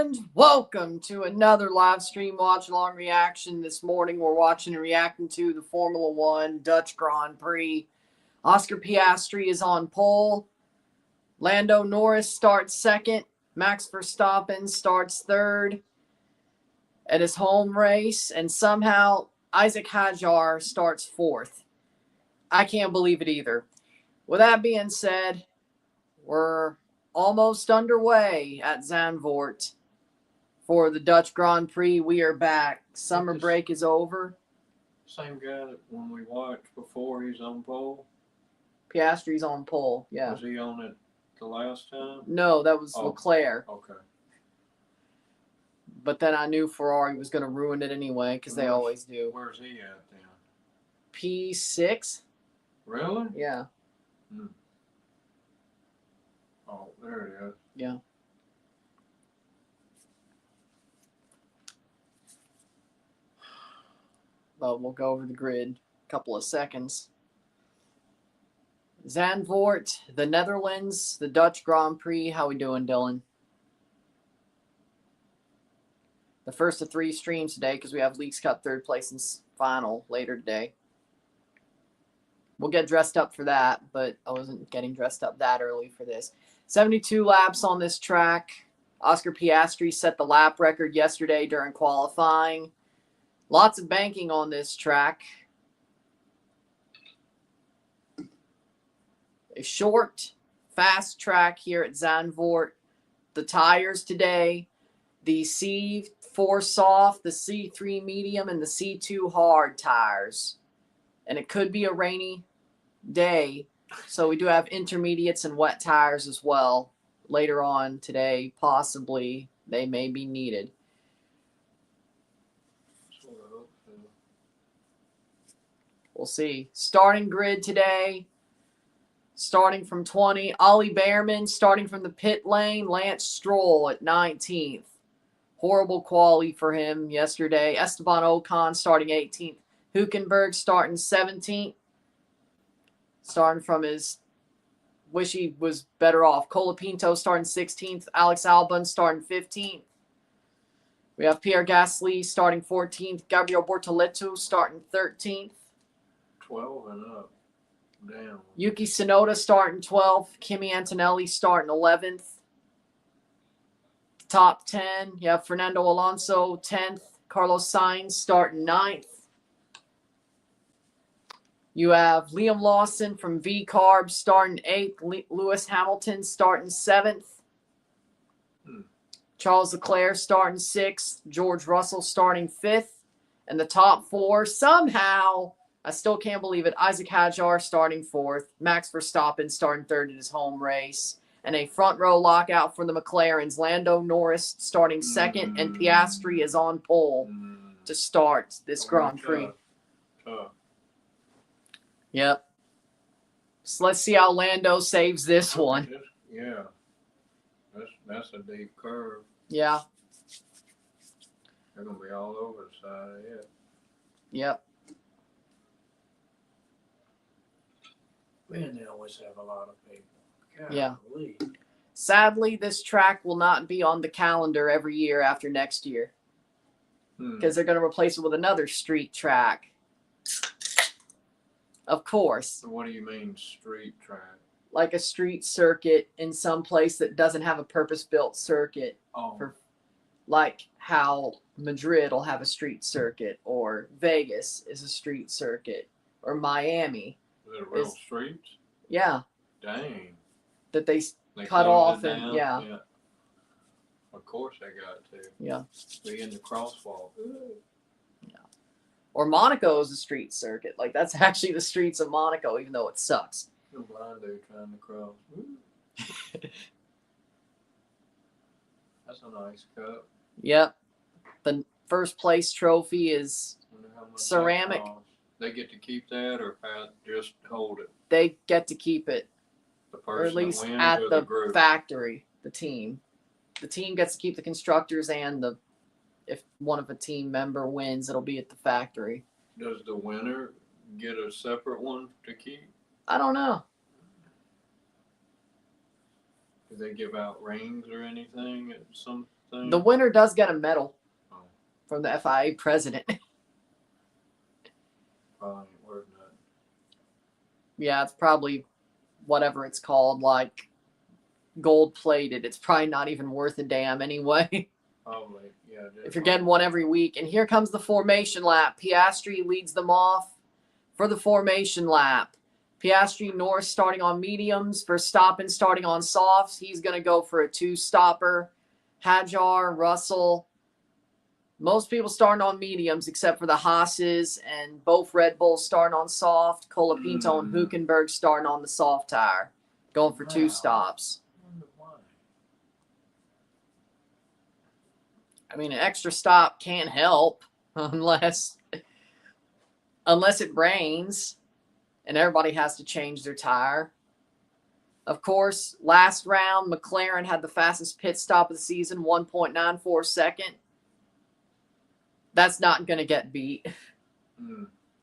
And welcome to another live stream watch-along reaction. This morning we're watching and reacting to the Formula One Dutch Grand Prix. Oscar Piastri is on pole. Lando Norris starts second. Max Verstappen starts third at his home race. And somehow Isaac Hadjar starts fourth. I can't believe it either. With that being said, we're almost underway at Zandvoort for the Dutch Grand Prix. We are back. Summer break is over. Same guy that when we watched before, he's on pole? Piastri's on pole, yeah. Was he on it the last time? No, that was Leclerc. Okay. But then I knew Ferrari was going to ruin it anyway, because they always do. Where's he at then? P6? Really? Yeah. Hmm. Oh, there it is. Yeah. But we'll go over the grid a couple of seconds. Zandvoort, the Netherlands, the Dutch Grand Prix. How we doing, Dillon? The first of 3 streams today because we have Leagues Cup third place and final later today. We'll get dressed up for that, but I wasn't getting dressed up that early for this. 72 laps on this track. Oscar Piastri set the lap record yesterday during qualifying. Lots of banking on this track. A short, fast track here at Zandvoort. The tires today, the C4 soft, the C3 medium, and the C2 hard tires. And it could be a rainy day, so we do have intermediates and wet tires as well. Later on today, possibly, they may be needed. We'll see. Starting grid today, starting from 20, Ollie Behrman starting from the pit lane, Lance Stroll at 19th. Horrible quali for him yesterday. Esteban Ocon starting 18th. Hülkenberg starting 17th. Starting from his, wish he was better off. Colapinto starting 16th. Alex Albon starting 15th. We have Pierre Gasly starting 14th. Gabriel Bortoleto starting 13th. 12 and up. Damn. Yuki Tsunoda starting 12th. Kimi Antonelli starting 11th. Top 10, you have Fernando Alonso 10th. Carlos Sainz starting 9th. You have Liam Lawson from V-Carb starting 8th. Lewis Hamilton starting 7th. Charles Leclerc starting 6th. George Russell starting 5th. And the top 4, somehow, I still can't believe it, Isaac Hadjar starting 4th. Max Verstappen starting 3rd in his home race. And a front row lockout for the McLarens. Lando Norris starting 2nd. And Piastri is on pole to start this Grand Prix. Yep. So let's see how Lando saves this one. Yeah. That's a deep curve. Yeah. They're going to be all over the side of it. Yep. Man, they always have a lot of people. Golly. Yeah. Sadly, this track will not be on the calendar every year after next year. Because they're going to replace it with another street track. Of course. So what do you mean street track? Like a street circuit in some place that doesn't have a purpose-built circuit. Oh. Like how Madrid will have a street circuit, or Vegas is a street circuit, or Miami. Is it real streets? Yeah. Dang. That they cut off and yeah. Of course they got to. Yeah. Be in the crosswalk. Yeah. Or Monaco is a street circuit. Like that's actually the streets of Monaco, even though it sucks. A blind dude trying to cross. That's a nice cup. Yep. The first place trophy is ceramic. They get to keep that, or just hold it? They get to keep it. The person or at least that wins, at or the group? factory, the team. The team gets to keep the constructors, and if one of a team member wins, it'll be at the factory. Does the winner get a separate one to keep? I don't know. Do they give out rings or anything at some thing? The winner does get a medal Oh, from the FIA president. probably ain't worth nothing. Yeah, it's probably whatever it's called, like gold plated. It's probably not even worth a damn anyway. Probably, yeah. If you're getting one every week. And here comes the formation lap. Piastri leads them off for the formation lap. Piastri, Norris starting on mediums. Verstappen starting on softs. He's going to go for a two-stopper. Hajar, Russell. Most people starting on mediums except for the Haas's, and both Red Bulls starting on soft. Colapinto and Hülkenberg starting on the soft tire. Going for two stops. I wonder why. I mean, an extra stop can't help unless it rains and everybody has to change their tire. Of course, last round, McLaren had the fastest pit stop of the season, 1.94 second. That's not going to get beat.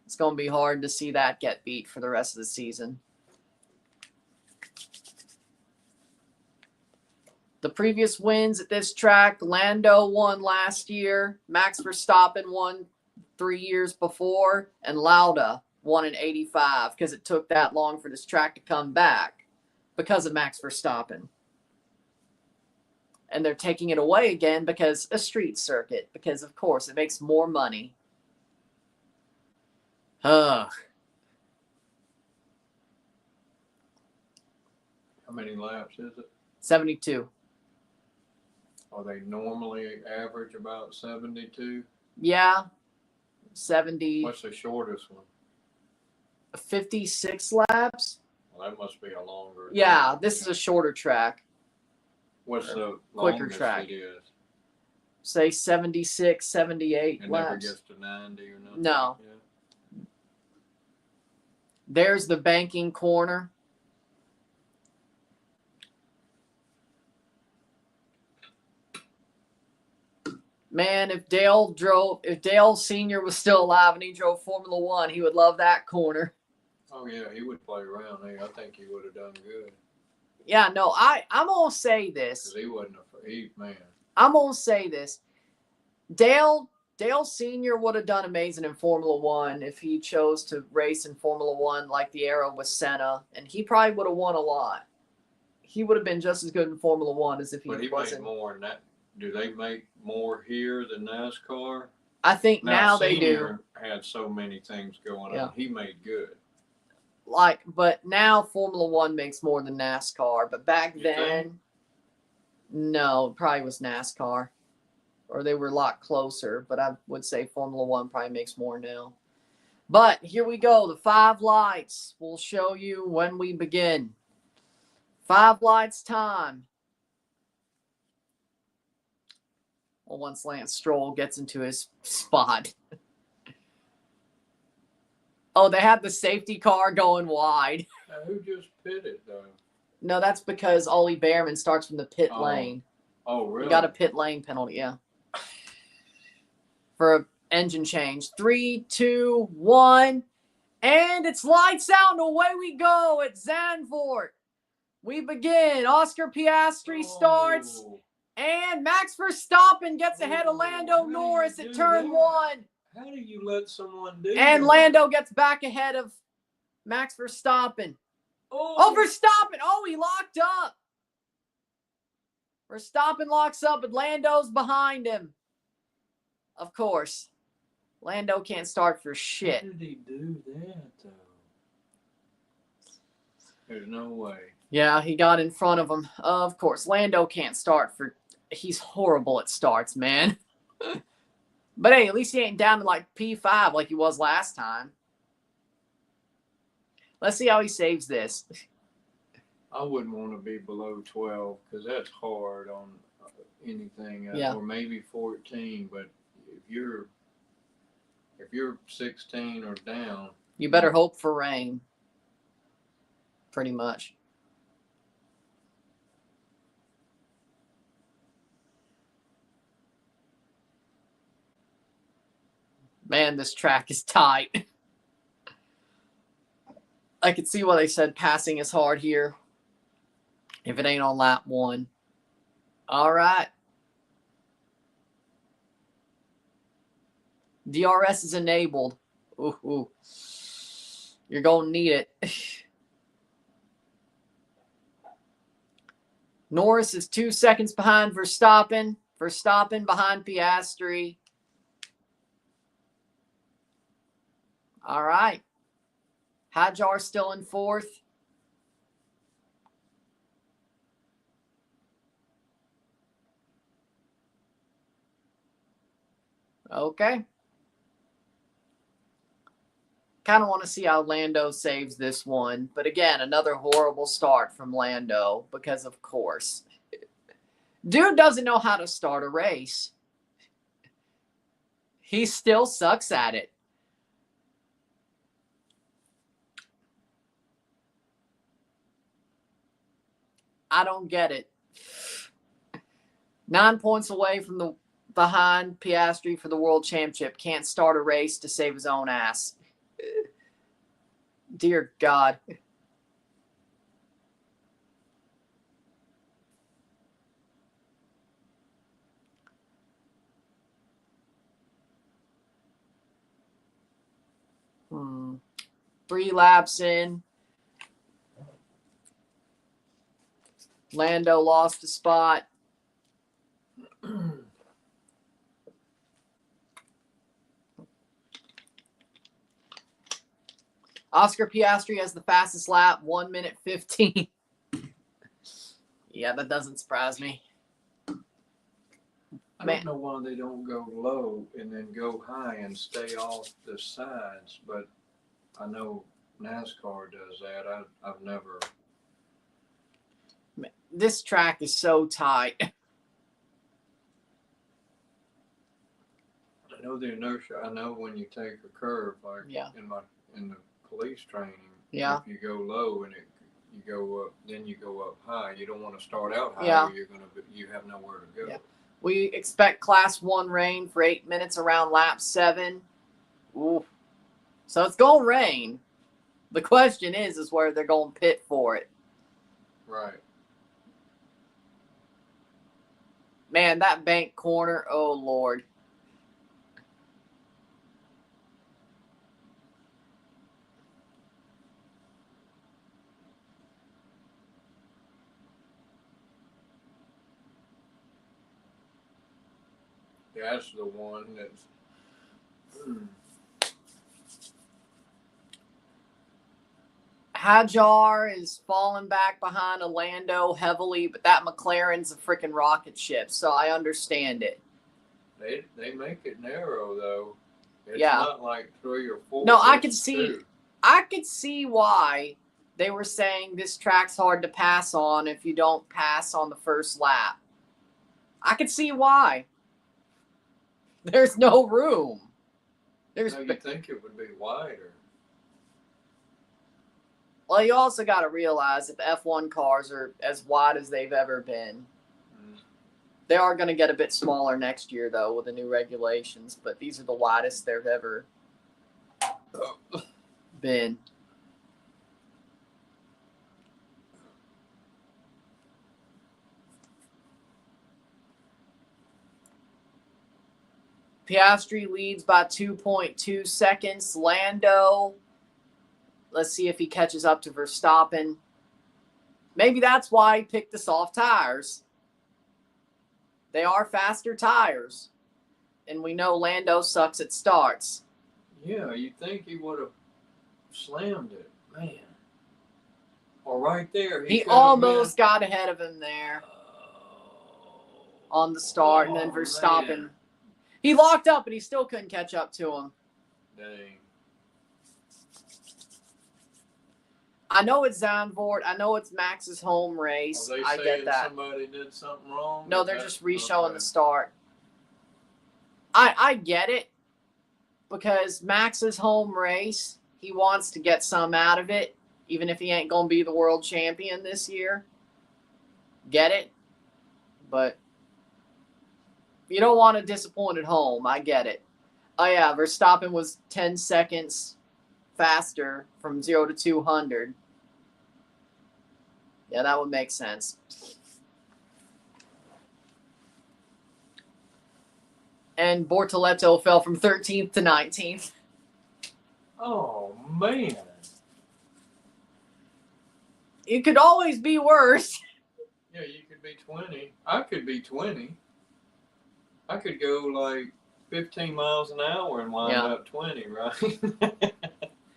It's going to be hard to see that get beat for the rest of the season. The previous wins at this track, Lando won last year, Max Verstappen won 3 years before, and Lauda won in 85 because it took that long for this track to come back because of Max Verstappen. And they're taking it away again because a street circuit, because of course it makes more money. How many laps is it? 72. Are they normally average about 72? Yeah. 70. What's the shortest one? 56 laps. Well, that must be a longer. Yeah, this is a shorter track. What's the quicker longest track. it is? Say 76, 78 It never laps. gets to 90 or nothing? No. Yeah. There's the banking corner. Man, if Dale Sr. was still alive and he drove Formula One, he would love that corner. Oh, yeah, he would play around there. I think he would have done good. Yeah, no, I'm going to say this. Because he wasn't afraid, man. I'm going to say this. Dale Sr. would have done amazing in Formula One if he chose to race in Formula One like the era with Senna, and he probably would have won a lot. He would have been just as good in Formula One as if he wasn't. But he made more than that. Do they make more here than NASCAR? I think now they do. Senior had so many things going Yeah. on. He made good. But now Formula One makes more than NASCAR. But back You then, think? no, it probably was NASCAR. Or they were a lot closer. But I would say Formula One probably makes more now. But here we go. The 5 lights. We'll show you when we begin. 5 lights time. Well, once Lance Stroll gets into his spot. Oh, they had the safety car going wide. Now, who just pitted, though? No, that's because Ollie Behrman starts from the pit Oh, lane. Oh, really? You got a pit lane penalty, yeah. For an engine change. 3, 2, 1. And it's lights out and away we go at Zandvoort. We begin. Oscar Piastri starts. Oh. And Max Verstappen gets ahead of Lando How do Norris you at do turn that? 1. How do you let someone do And that? Lando gets back ahead of Max Verstappen. Oh, Verstappen. Oh, he locked up. Verstappen locks up, but Lando's behind him. Of course. Lando can't start for shit. How did he do that, though? There's no way. Yeah, he got in front of him. Of course. Lando can't start for... He's horrible at starts, man. But hey, at least he ain't down to like P5 like he was last time. Let's see how he saves this. I wouldn't want to be below 12 because that's hard on anything. Yeah. Or maybe 14, but if you're 16 or down, You better hope for rain. Pretty much. Man, this track is tight. I could see why they said passing is hard here. If it ain't on lap 1. All right. DRS is enabled. Ooh. You're going to need it. Norris is 2 seconds behind Verstappen. Verstappen behind Piastri. All right. Hadjar still in 4th. Okay. Kind of want to see how Lando saves this one. But again, another horrible start from Lando because, of course, dude doesn't know how to start a race. He still sucks at it. I don't get it. 9 points away from the behind Piastri for the World Championship. Can't start a race to save his own ass. Dear God. Three laps in. Lando lost a spot. Oscar Piastri has the fastest lap, 1 minute 15. Yeah, that doesn't surprise me. I don't know why they don't go low and then go high and stay off the sides, but I know NASCAR does that. I've never. This track is so tight. I know the inertia. I know when you take a curve, like in the police training, if you go low and you go up, then you go up high. You don't want to start out high. Or you have nowhere to go. Yeah. We expect Class 1 rain for 8 minutes around lap 7. Ooh. So it's going to rain. The question is where they're going to pit for it. Right. Man, that bank corner, oh, Lord. That's the one that's. Hadjar is falling back behind Lando heavily, but that McLaren's a freaking rocket ship, so I understand it. They make it narrow though. It's Yeah. not like 3 or 4. No, I could see why they were saying this track's hard to pass on if you don't pass on the first lap. I could see why. There's no room. No, you'd think it would be wider. Well, you also got to realize if F1 cars are as wide as they've ever been, they are going to get a bit smaller next year, though, with the new regulations. But these are the widest they've ever been. Piastri leads by 2.2 seconds. Lando, let's see if he catches up to Verstappen. Maybe that's why he picked the soft tires. They are faster tires. And we know Lando sucks at starts. Yeah, you'd think he would have slammed it. Man. Or right there. He almost got ahead of him there on the start. And then Verstappen. Man. He locked up, and he still couldn't catch up to him. Dang. I know it's Zandvoort. I know it's Max's home race. Are they I get that. Somebody did something wrong? No, they're just re-showing the start. I get it because Max's home race, he wants to get some out of it, even if he ain't going to be the world champion this year. Get it? But you don't want to disappoint at home. I get it. Oh, yeah, Verstappen was 10 seconds faster from 0 to 200. Yeah, that would make sense. And Bortoleto fell from 13th to 19th. Oh, man. It could always be worse. Yeah, you could be 20. I could be 20. I could go like 15 miles an hour and wind up 20, right?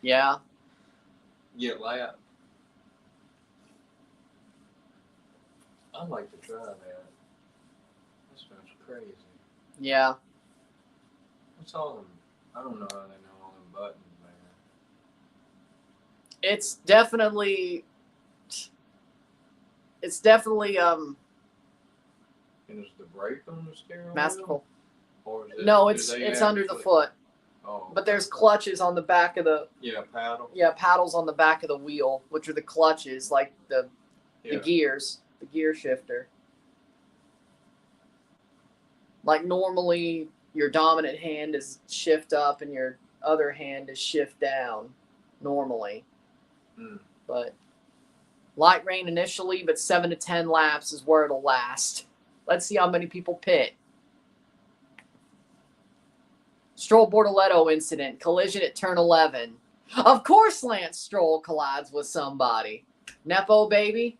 Yeah. Get lapped. I'd like to try that. That sounds crazy. Yeah. What's all them? I don't know how they know all them buttons, man. It's definitely. And is the brake on the steering masterful. Wheel? Or is it, no, it's under the foot. Oh, but there's clutches on the back of the. Yeah, paddle. Yeah, paddles on the back of the wheel, which are the clutches, like the gears, the gear shifter. Like normally, your dominant hand is shift up and your other hand is shift down, normally. But light rain initially, but 7 to 10 laps is where it'll last. Let's see how many people pit. Stroll Bortoleto incident, collision at turn 11. Of course Lance Stroll collides with somebody. Nepo, baby.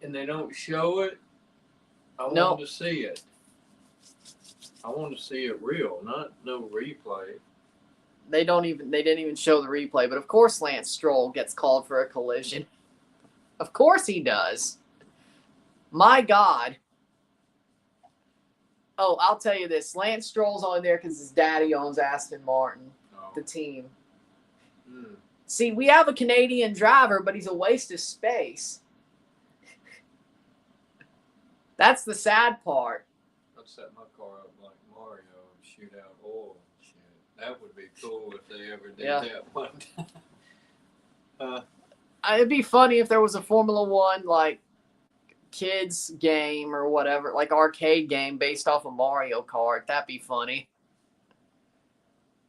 And they don't show it? I want to see it. I want to see it real, not no replay. They didn't even show the replay, but of course Lance Stroll gets called for a collision. Of course he does. My God. Oh, I'll tell you this. Lance Stroll's only there because his daddy owns Aston Martin, the team. See, we have a Canadian driver, but he's a waste of space. That's the sad part. I'd set my car up like Mario and shoot out oil and shit. That would be cool if they ever did that one time. It'd be funny if there was a Formula One, like, kids game or whatever, like arcade game based off of Mario Kart. That'd be funny.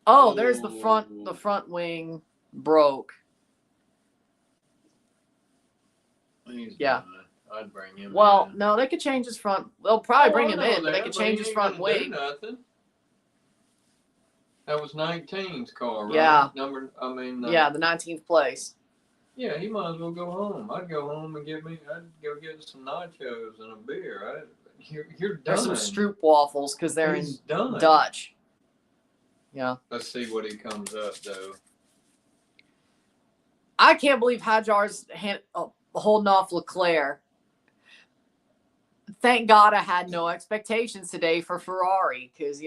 Oh, there's the front wing broke. Yeah. I'd bring him in. No, they could change his front. They'll probably bring him in, but they could change his front wing. Nothing. That was 19's car, right? Yeah. The 19th place. Yeah, he might as well go home. I'd go home and I'd go get some nachos and a beer. You're done. There's some Stroop waffles because they're in Dutch. Yeah. Let's see what he comes up, though. I can't believe Hajar's holding off Leclerc. Thank God I had no expectations today for Ferrari because,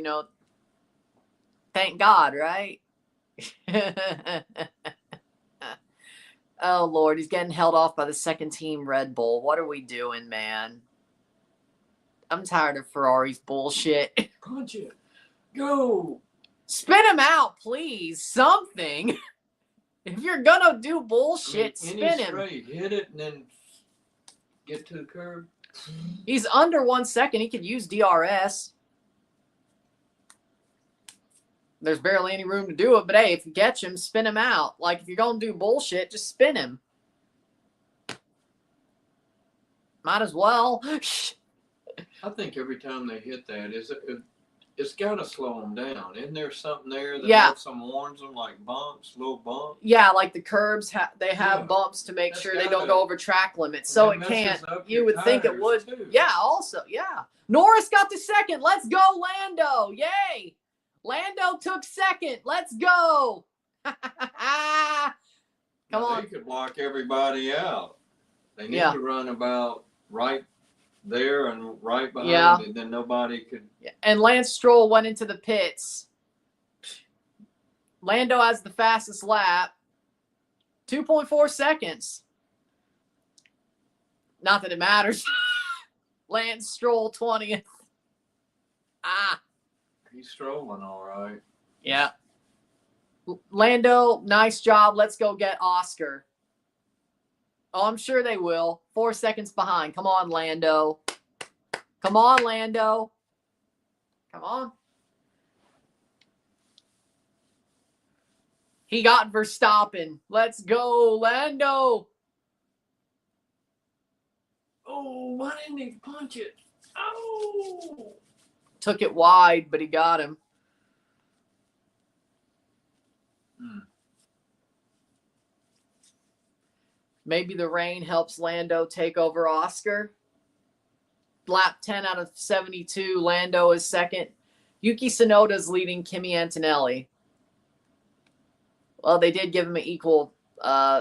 thank God, right? Oh, Lord, he's getting held off by the second team Red Bull. What are we doing, man? I'm tired of Ferrari's bullshit. Punch it. Go. Spin him out, please. Something. If you're going to do bullshit, spin him. Straight. Hit it and then get to the curb. He's under 1 second. He could use DRS. There's barely any room to do it, but hey, if you catch him, spin him out. Like, if you're going to do bullshit, just spin him. Might as well. I think every time they hit that, it's got to slow them down. Isn't there something there that lets them warns them, like bumps, little bumps? Yeah, like the curbs, they have bumps to make sure they don't go over track limits. So it can't. You would think it would. Too. Yeah, also, yeah. Norris got the second. Let's go, Lando. Yay. Lando took second. Let's go. Come on. They could block everybody out. They need to run about right there and right behind and then nobody could. Yeah. And Lance Stroll went into the pits. Lando has the fastest lap. 2.4 seconds. Not that it matters. Lance Stroll 20th. He's strolling all right. Yeah. Lando, nice job. Let's go get Oscar. Oh, I'm sure they will. 4 seconds behind. Come on, Lando. Come on, Lando. Come on. He got Verstappen. Let's go, Lando. Oh, why didn't he punch it? Oh. took it wide, but he got him. Maybe the rain helps Lando take over Oscar. Lap 10 out of 72. Lando is second. Yuki Tsunoda's leading Kimi Antonelli. Well, they did give him an equal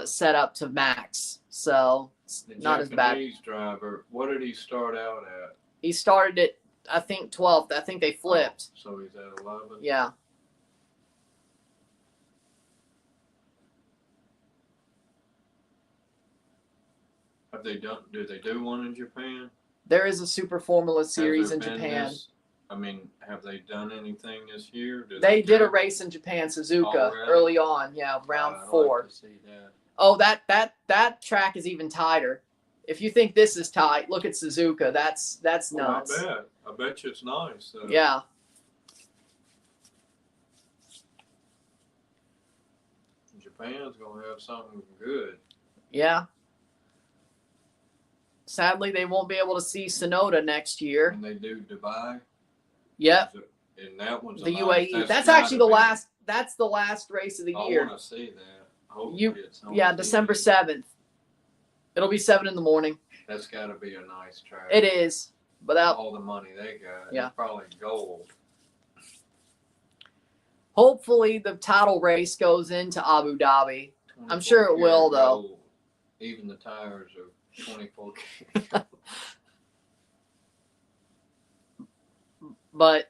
setup to Max, so it's not as bad. The Japanese driver, what did he start out at? He started at, I think, 12th. I think they flipped. Oh, so he's at 11? Yeah. Do they do one in Japan? There is a Super Formula Series in Japan. Have they done anything this year? They did a race in Japan, Suzuka, early on. Yeah, round 4. Like to see that. Oh, that track is even tighter. If you think this is tight, look at Suzuka. That's nuts. I bet you it's nice. Yeah. Japan's gonna have something good. Yeah. Sadly, they won't be able to see Tsunoda next year. And they do Dubai. Yep. And that one's the UAE. That's actually the last. That's the last race of the year. I want to see that. Hopefully December 7th. It'll be 7 in the morning. That's got to be a nice track. It is. Without all the money they got. Yeah. It's probably gold. Hopefully, the title race goes into Abu Dhabi. I'm sure it will, though. Gold. Even the tires are 24 But,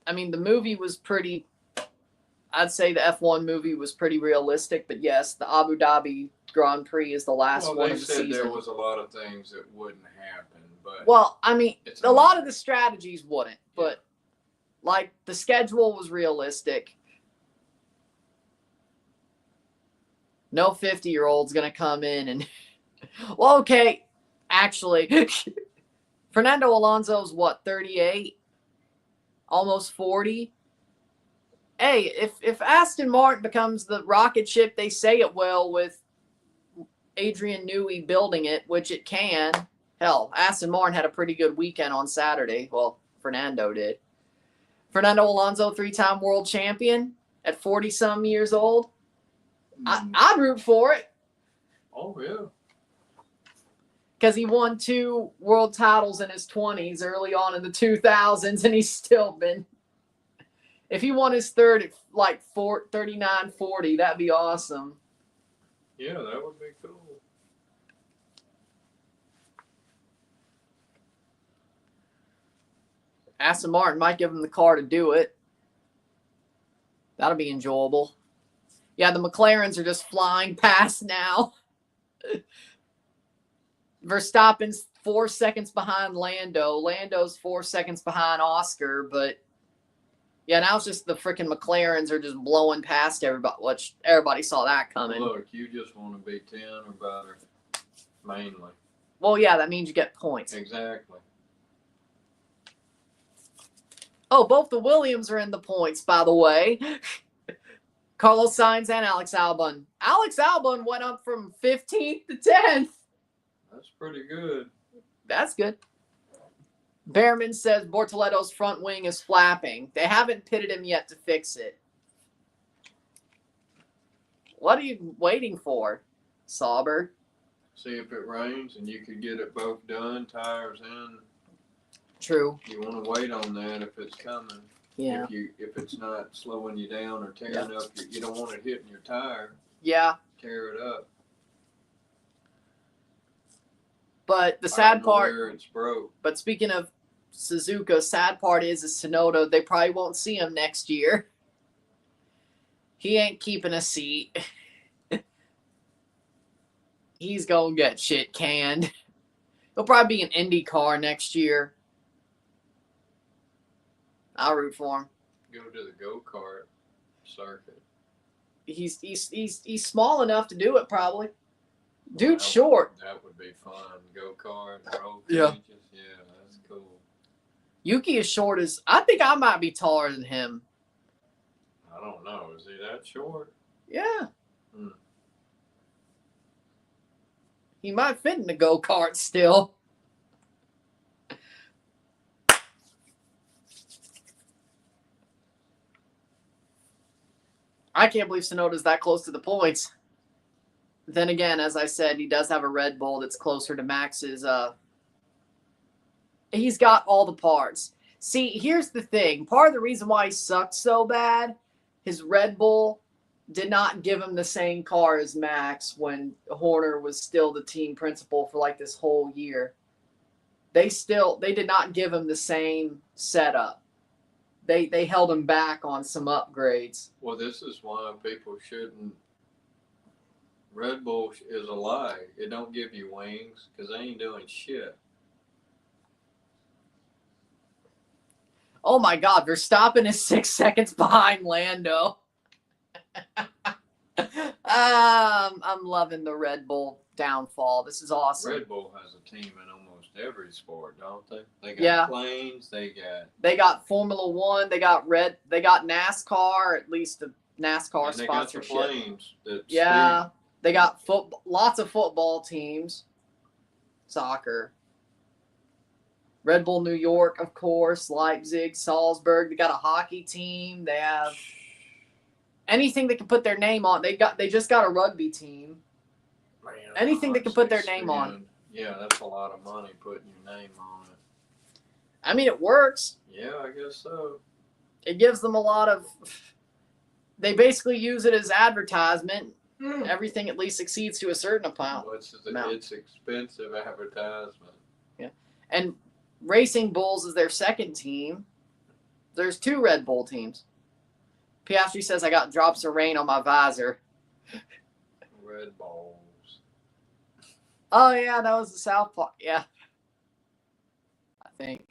I mean, the movie was pretty, I'd say the F1 movie was pretty realistic. But, yes, the Abu Dhabi Grand Prix is the last one of the season. They said there was a lot of things that wouldn't happen. But well, I mean, a lot of the strategies wouldn't. But, like, the schedule was realistic. No 50-year-old's going to come in and... Well, okay, actually, Fernando Alonso's what, 38? Almost 40? Hey, if Aston Martin becomes the rocket ship they say it will with Adrian Newey building it, which it can, hell, Aston Martin had a pretty good weekend on Saturday. Well, Fernando did. Fernando Alonso, 3-time world champion at 40-some years old. I'd root for it. Oh, yeah. Because he won 2 world titles in his 20s early on in the 2000s, and he's still been. If he won his third at like 39, 40, that'd be awesome. Yeah, that would be cool. Aston Martin might give him the car to do it. That'll be enjoyable. Yeah, the McLarens are just flying past now. Verstappen's 4 seconds behind Lando. Lando's 4 seconds behind Oscar. But, yeah, now it's just the freaking McLarens are just blowing past everybody, which everybody saw that coming. Look, you just want to be 10 or better, mainly. Well, yeah, that means you get points. Exactly. Oh, both the Williams are in the points, by the way. Carlos Sainz and Alex Albon. Alex Albon went up from 15th to 10th. That's pretty good. That's good. Behrman says Bortoletto's front wing is flapping. They haven't pitted him yet to fix it. What are you waiting for, Sauber? See if it rains and you could get it both done, tires in. True. You want to wait on that if it's coming. Yeah. If it's not slowing you down or tearing up, you don't want it hitting your tire. Yeah. Tear it up. But the sad part, where it's broke. But speaking of Suzuka, sad part is Tsunoda, they probably won't see him next year. He ain't keeping a seat. He's going to get shit canned. He'll probably be an IndyCar next year. I'll root for him. Go to the go-kart circuit. He's small enough to do it, probably. Dude's short. That would be fun. Go-kart, road yeah. Cages. Yeah, that's cool. Yuki is short as... I think I might be taller than him. I don't know. Is he that short? Yeah. He might fit in the go-kart still. I can't believe Tsunoda's that close to the points. Then again, as I said, he does have a Red Bull that's closer to Max's. He's got all the parts. See, here's the thing. Part of the reason why he sucked so bad, his Red Bull did not give him the same car as Max when Horner was still the team principal for like this whole year. They did not give him the same setup. They held him back on some upgrades. Well, this is why people shouldn't. Red Bull is a lie. It don't give you wings because they ain't doing shit. Oh my God, Verstappen is 6 seconds behind Lando. I'm loving the Red Bull downfall. This is awesome. Red Bull has a team in almost every sport, don't they? They got planes. They got Formula One. They got NASCAR. At least the NASCAR sponsorship. They got the planes. They got lots of football teams. Soccer. Red Bull New York, of course. Leipzig, Salzburg. They got a hockey team. They have anything they can put their name on. They just got a rugby team. Man, anything they can put their name on. Yeah, that's a lot of money putting your name on it. I mean, it works. Yeah, I guess so. It gives them a lot of. They basically use it as advertisement. Everything at least succeeds to a certain amount. It's expensive advertisement. Yeah, and Racing Bulls is their second team. There's 2 Red Bull teams. Piastri says, I got drops of rain on my visor. Red Bulls. Oh, yeah, that was the South Park. Yeah. I think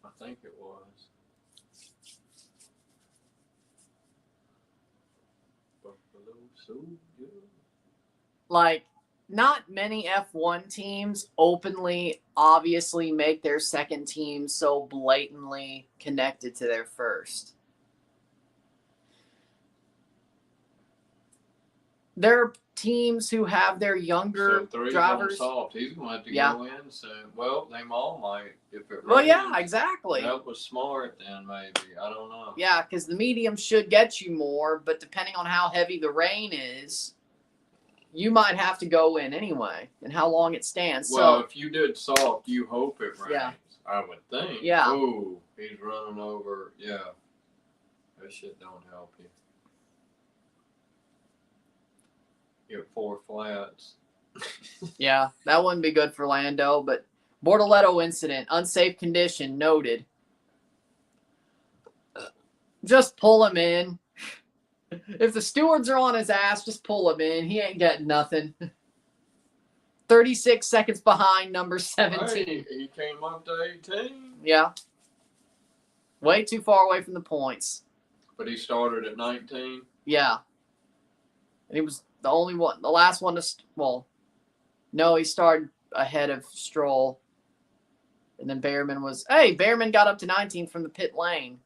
it was. Buffalo Soldier. Like, not many F1 teams openly, obviously make their second team so blatantly connected to their first. There are teams who have their younger drivers. Soft. He's going to have to go in soon. Well, they all might if it rains. Well, yeah, exactly. That was smart then, maybe. I don't know. Yeah, because the medium should get you more, but depending on how heavy the rain is, you might have to go in anyway, and how long it stands. Well, if you did soft, you hope it rains. Yeah. I would think. Yeah. Ooh, he's running over. Yeah. That shit don't help you. You have 4 flats. Yeah, that wouldn't be good for Lando, but Bortoletto incident, unsafe condition, noted. Just pull him in. If the stewards are on his ass, just pull him in. He ain't getting nothing. 36 seconds behind number 17. Right, he came up to 18. Yeah. Way too far away from the points. But he started at 19. Yeah. And he was the only one, the last one to, no, he started ahead of Stroll. And then Behrman got up to 19 from the pit lane.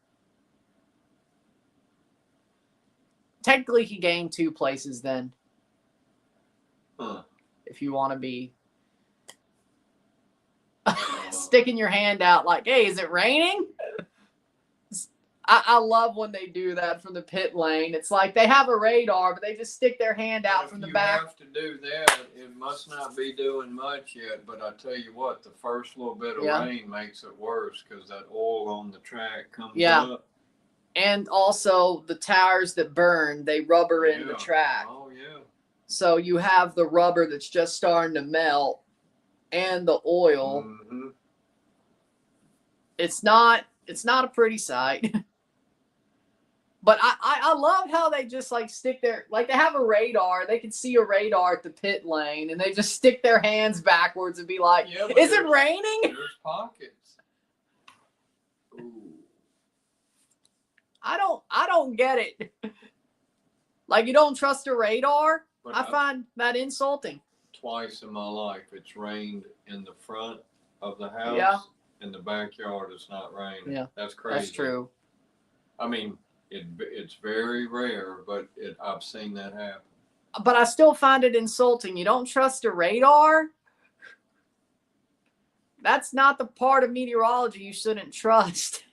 Technically, he gained 2 places then. Huh. If you want to be sticking your hand out like, hey, is it raining? I love when they do that from the pit lane. It's like they have a radar, but they just stick their hand out from the back. If you have to do that, it must not be doing much yet. But I tell you what, the first little bit of rain makes it worse because that oil on the track comes up. And also the tires that burn, they rubber in the track. Oh, yeah. So you have the rubber that's just starting to melt and the oil. Mm-hmm. It's not a pretty sight. But I love how they just like stick their, like they have a radar. They can see a radar at the pit lane and they just stick their hands backwards and be like, is it raining? There's pockets. Ooh. I don't get it. Like you don't trust a radar? But I find that insulting. Twice in my life it's rained in the front of the house. Yeah. In the backyard it's not raining. Yeah. That's crazy. That's true. I mean, it's very rare, but I've seen that happen. But I still find it insulting. You don't trust a radar? That's not the part of meteorology you shouldn't trust.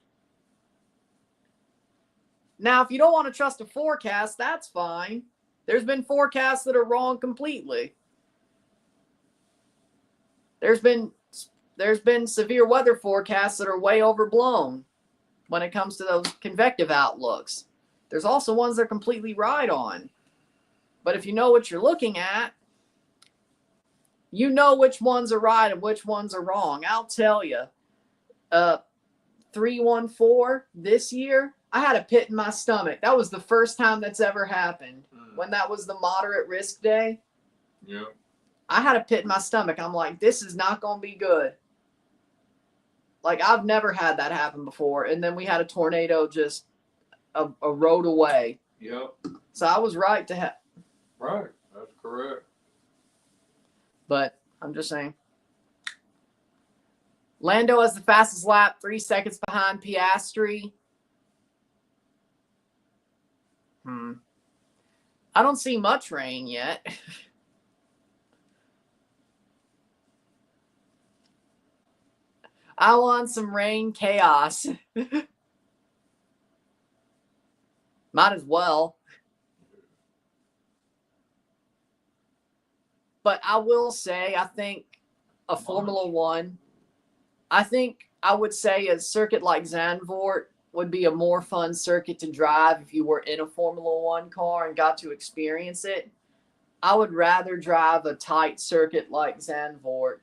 Now, if you don't want to trust a forecast, that's fine. There's been forecasts that are wrong completely. There's been severe weather forecasts that are way overblown when it comes to those convective outlooks. There's also ones that are completely right on. But if you know what you're looking at, you know which ones are right and which ones are wrong. I'll tell you, 314 this year, I had a pit in my stomach. That was the first time that's ever happened. When that was the moderate risk day. Yeah. I had a pit in my stomach. I'm like, this is not going to be good. Like, I've never had that happen before. And then we had a tornado just a road away. Yep. So I was right to have. Right. That's correct. But I'm just saying. Lando has the fastest lap, 3 seconds behind Piastri. I don't see much rain yet. I want some rain chaos. Might as well. But I will say, I think a Formula One, I think I would say a circuit like Zandvoort would be a more fun circuit to drive if you were in a Formula One car and got to experience it. I would rather drive a tight circuit like Zandvoort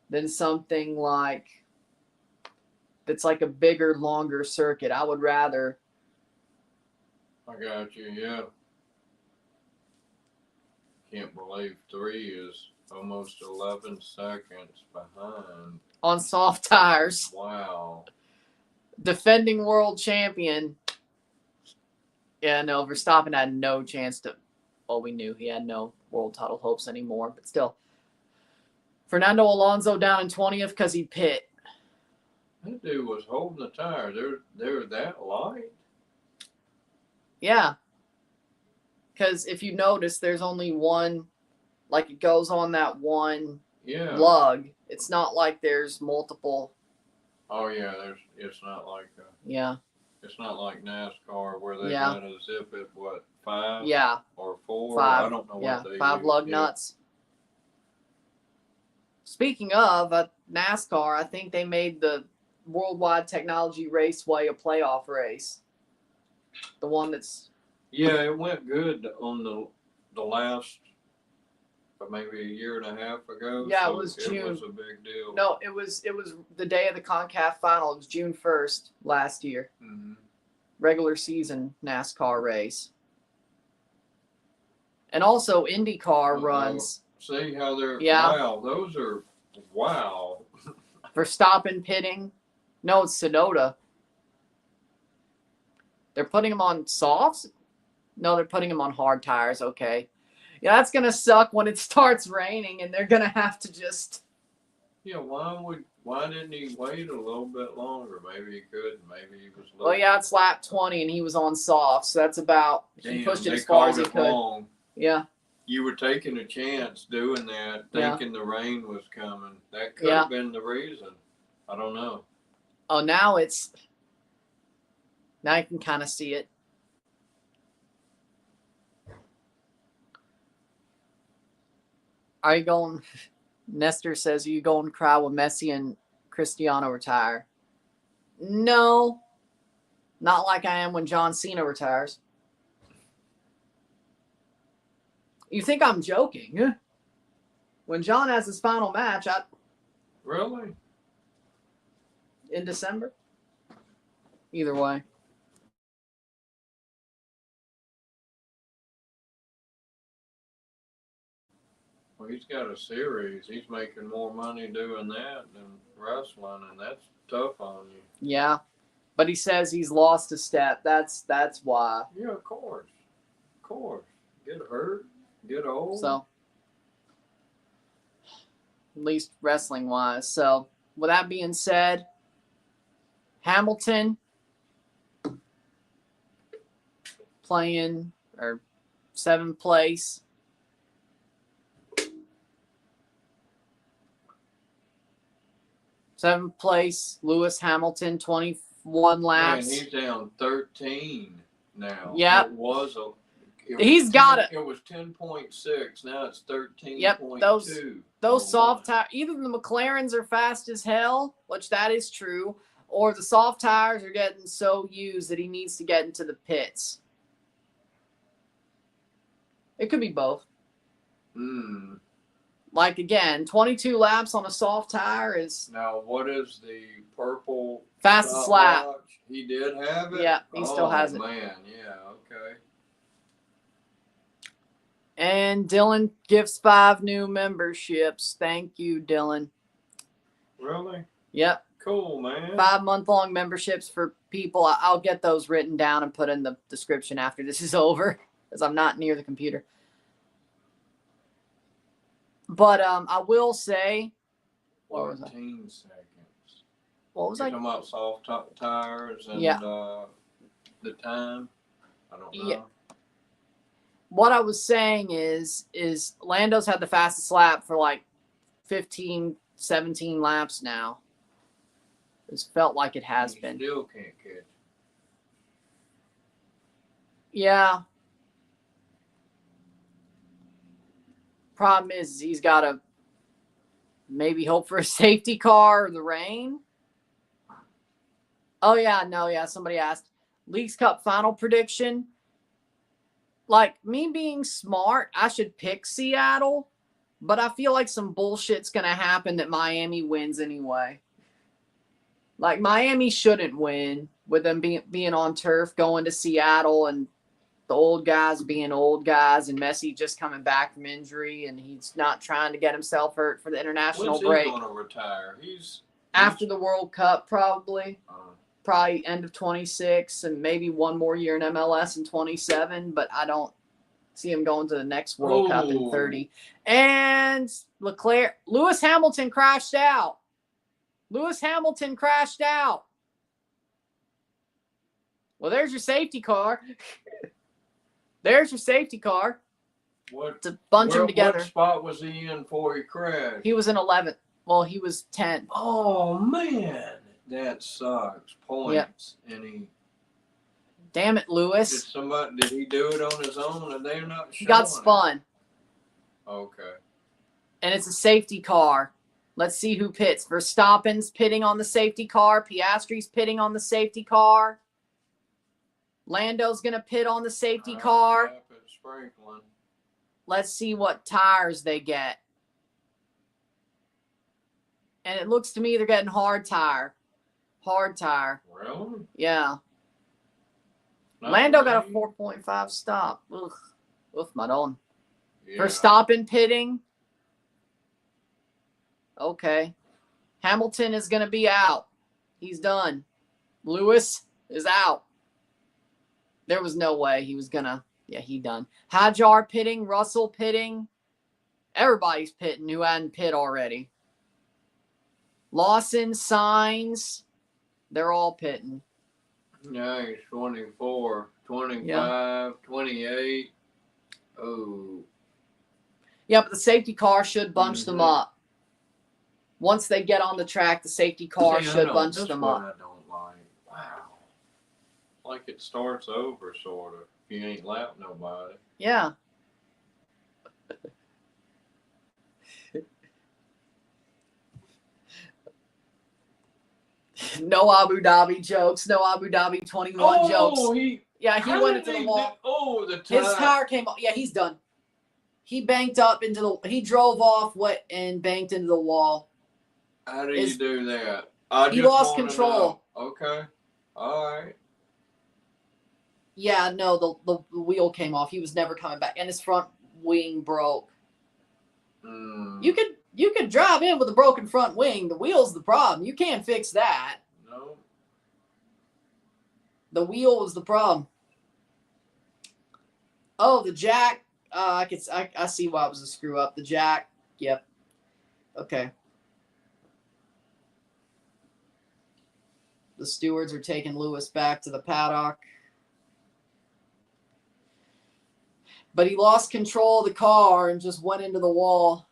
than something like that's like a bigger, longer circuit. I would rather. I got you, yeah. Can't believe 3 is almost 11 seconds behind. On soft tires. Wow. Defending world champion. Yeah, no, Verstappen had no chance to. Well, we knew he had no world title hopes anymore, but still. Fernando Alonso down in 20th because he pit. That dude was holding the tire. They're that light? Yeah. Because if you notice, there's only one, like it goes on that one lug. It's not like there's multiple. Oh, yeah, it's not like it's not like NASCAR where they gotta zip it, what, 5? Yeah. Or 4? 5. I don't know what they 5 use. lug nuts. Speaking of NASCAR, I think they made the Worldwide Technology Raceway a playoff race. The one that's. Yeah, it went good on the last, maybe a year and a half ago. Yeah, so it was June. It was a big deal. No, it was the day of the CONCACAF final. It was June 1st last year. Mm-hmm. Regular season NASCAR race. And also IndyCar runs. See how they're, wow, those are, wow. Verstappen pitting. No, it's Tsunoda. They're putting them on softs? No, they're putting them on hard tires. Okay. Yeah, that's going to suck when it starts raining and they're going to have to just. Yeah, why didn't he wait a little bit longer? Maybe he could. Maybe he was. Well, yeah, it's lap 20 and he was on soft. So that's about. He pushed it as far as he could. Wrong. Yeah. You were taking a chance doing that, thinking the rain was coming. That could have been the reason. I don't know. Oh, now it's. Now you can kind of see it. Are you going? Nestor says, are you going to cry when Messi and Cristiano retire? No. Not like I am when John Cena retires. You think I'm joking? When John has his final match, Really? In December? Either way. Well, he's got a series. He's making more money doing that than wrestling, and that's tough on you. Yeah. But he says he's lost a step. That's why. Yeah, of course. Of course. Get hurt. Get old. So, at least wrestling-wise. So, with that being said, Hamilton playing, or 7th place. Seventh place, Lewis Hamilton, 21 laps. Man, he's down 13. now. Yep. It was He's got it. It was 10.6. Now it's 13.2. Yep. Those soft tires, either the McLarens are fast as hell, which that is true, or the soft tires are getting so used that he needs to get into the pits. It could be both. Like, again, 22 laps on a soft tire is... Now, what is the purple... Fastest lap. He did have it? Yeah, he still has it. Oh, man. Yeah, okay. And Dillon gives 5 new memberships. Thank you, Dillon. Really? Yep. Cool, man. 5-month-long memberships for people. I'll get those written down and put in the description after this is over, because I'm not near the computer. But I will say... 14 seconds. What was I talking about? Soft tires and the time? I don't know. Yeah. What I was saying is Lando's had the fastest lap for like 15, 17 laps now. It's felt like it has been. Still can't catch. Yeah. Problem is he's got to maybe hope for a safety car or the rain. Oh, yeah. No, yeah. Somebody asked. Leagues Cup final prediction. Like, me being smart, I should pick Seattle. But I feel like some bullshit's going to happen that Miami wins anyway. Like, Miami shouldn't win with them being on turf, going to Seattle, and the old guys being old guys, and Messi just coming back from injury, and he's not trying to get himself hurt for the international break. When's he going to retire? He's after the World Cup, probably. Probably end of 26, and maybe one more year in MLS in 27, but I don't see him going to the next World Cup in 30. And Lewis Hamilton crashed out. Lewis Hamilton crashed out. Well, there's your safety car. There's your safety car. To bunch them together. What spot was he in before he crashed? He was in 11th. Well, he was 10th. Oh, man. That sucks. Points. Yep. And damn it, Lewis. Did he do it on his own? And they're not showing He got spun. Okay. And it's a safety car. Let's see who pits. Verstappen's pitting on the safety car. Piastri's pitting on the safety car. Lando's going to pit on the safety car. Let's see what tires they get. And it looks to me they're getting hard tire. Hard tire. Really? Yeah. Lando got a 4.5 stop. Ugh. Oof, madon. Yeah. Verstappen pitting. Okay. Hamilton is going to be out. He's done. Lewis is out. There was no way he was going to. Yeah, he done. Hajar pitting. Russell pitting. Everybody's pitting who hadn't pit already. Lawson, Sainz. They're all pitting. Yeah, he's 24, 25, 28. Oh. Yeah, but the safety car should bunch them up. Once they get on the track, the safety car should bunch them up. I don't like. Wow. Like it starts over, sort of. If you ain't lapped nobody. Yeah. No Abu Dhabi jokes. No Abu Dhabi 21 jokes. He went into the wall. The tire. His tire came off. Yeah, he's done. He banked up into the. He drove off and banked into the wall. How do you do that? He lost control. Okay. All right. Yeah, no, the wheel came off. He was never coming back, and his front wing broke. You could drive in with a broken front wing. The wheel's the problem. You can't fix that. No. The wheel was the problem. Oh, the jack. I see why it was a screw up. The jack. Yep. Okay. The stewards are taking Lewis back to the paddock. But he lost control of the car and just went into the wall.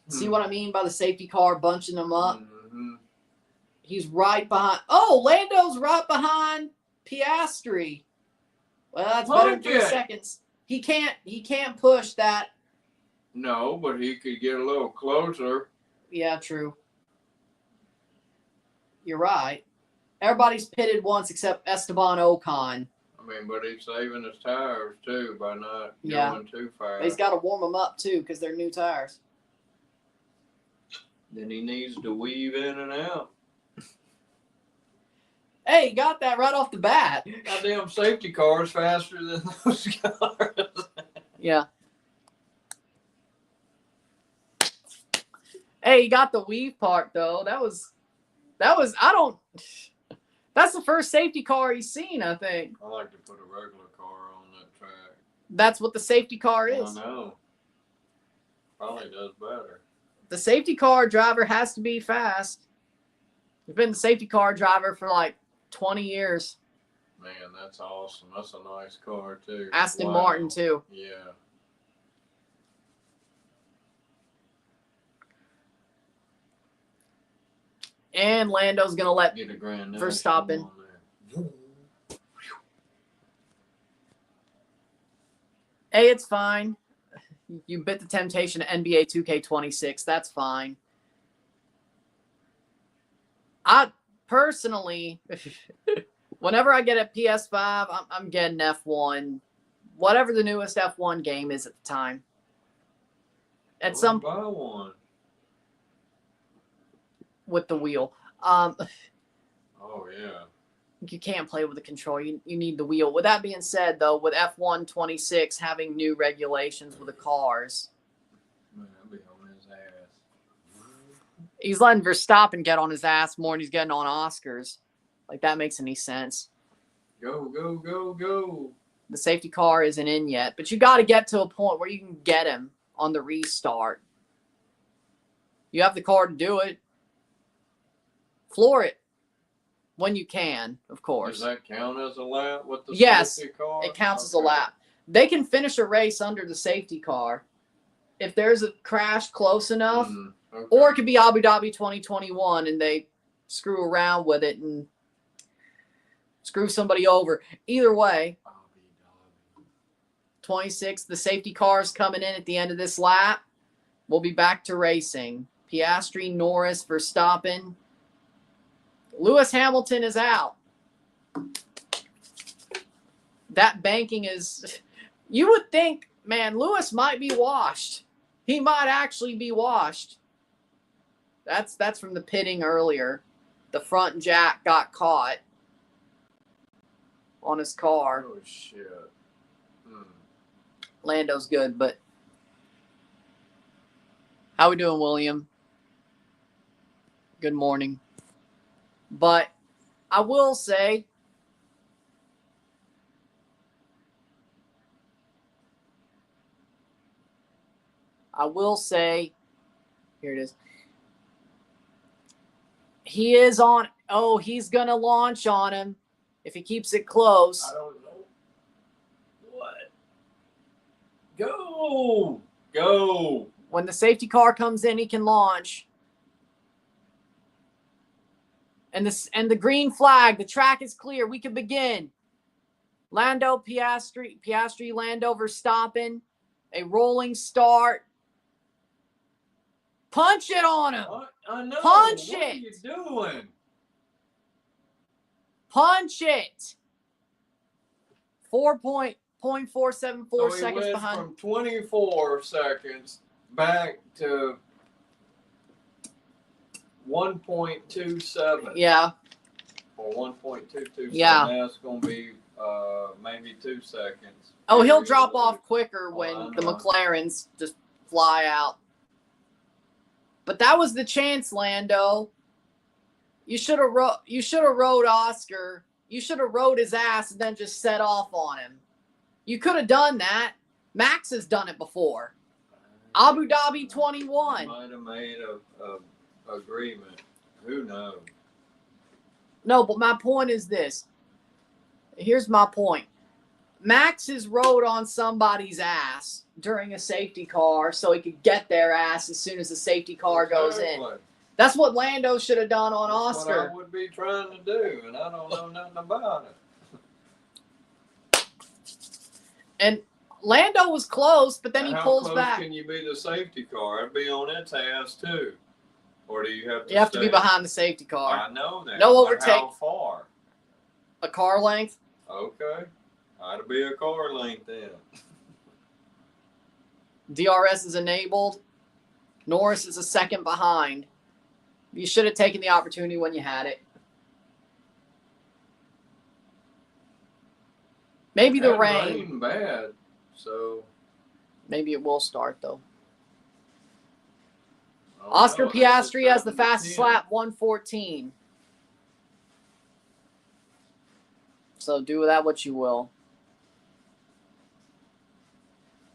See what I mean by the safety car bunching him up? Mm-hmm. He's right behind. Oh, Lando's right behind Piastri. Well, that's better than 3 seconds. He can't push that. No, but he could get a little closer. Yeah, true. You're right. Everybody's pitted once except Esteban Ocon. I mean, but he's saving his tires, too, by not going too fast. But he's got to warm them up, too, because they're new tires. Then he needs to weave in and out. Hey, he got that right off the bat. Goddamn safety car is faster than those cars. Yeah. Hey, he got the weave part, though. That's the first safety car he's seen, I think. I like to put a regular car on that track. That's what the safety car is. I know. Probably does better. The safety car driver has to be fast. He's been the safety car driver for like 20 years. Man, that's awesome. That's a nice car, too. Aston Martin, too. Yeah. And Lando's going to let Verstappen. Hey, it's fine. You bit the temptation of NBA 2K26. That's fine. I personally, whenever I get a PS5, I'm getting F1. Whatever the newest F1 game is at the time. At some buy one. With the wheel. Oh, yeah. You can't play with the controller. You need the wheel. With that being said, though, with F1 26 having new regulations with the cars. Man, I'll be on his ass. He's letting Verstappen get on his ass more than he's getting on Oscars. Like, that makes any sense. Go, go, go, go. The safety car isn't in yet. But you got to get to a point where you can get him on the restart. You have the car to do it. Floor it when you can, of course. Does that count as a lap with the safety car? It counts as a lap. They can finish a race under the safety car if there's a crash close enough, or it could be Abu Dhabi 2021 and they screw around with it and screw somebody over. Either way, 26, the safety car is coming in at the end of this lap. We'll be back to racing. Piastri, Norris, Verstappen. Lewis Hamilton is out. That banking is... You would think, man, Lewis might be washed. He might actually be washed. That's from the pitting earlier. The front jack got caught on his car. Oh, shit. Lando's good, but... How we doing, William? Good morning. But I will say, here it is. He is on, he's going to launch on him if he keeps it close. I don't know. What? Go! Go! When the safety car comes in, he can launch. And the green flag, the track is clear. We can begin. Lando, Piastri, Lando, Verstappen. A rolling start. Punch it on him. I know. Punch it. What are you doing? Punch it. 4.474 seconds behind. From 24 seconds back to 1.27. Yeah. Or 1.22. Yeah. Now it's going to be maybe 2 seconds. Oh, he'll drop off quicker when the McLarens just fly out. But that was the chance, Lando. You should have rode Oscar. You should have rode his ass and then just set off on him. You could have done that. Max has done it before. Abu Dhabi 21. Might have made a agreement. Who knows? No, but my point is this. Here's my point. Max has rode on somebody's ass during a safety car so he could get their ass as soon as the safety car goes in. That's what Lando should have done on Oscar. That's what I would be trying to do, and I don't know nothing about it. And Lando was close, but then he pulls back. How close can you be the safety car? It'd be on its ass too. Or do you have to? You have to be behind the safety car. I know that. No overtake. How far? A car length. Okay. Ought to be a car length then. DRS is enabled. Norris is a second behind. You should have taken the opportunity when you had it. Maybe the rain. Bad, so maybe it will start though. Oscar Piastri has the fastest lap, 1:14. So do with that what you will.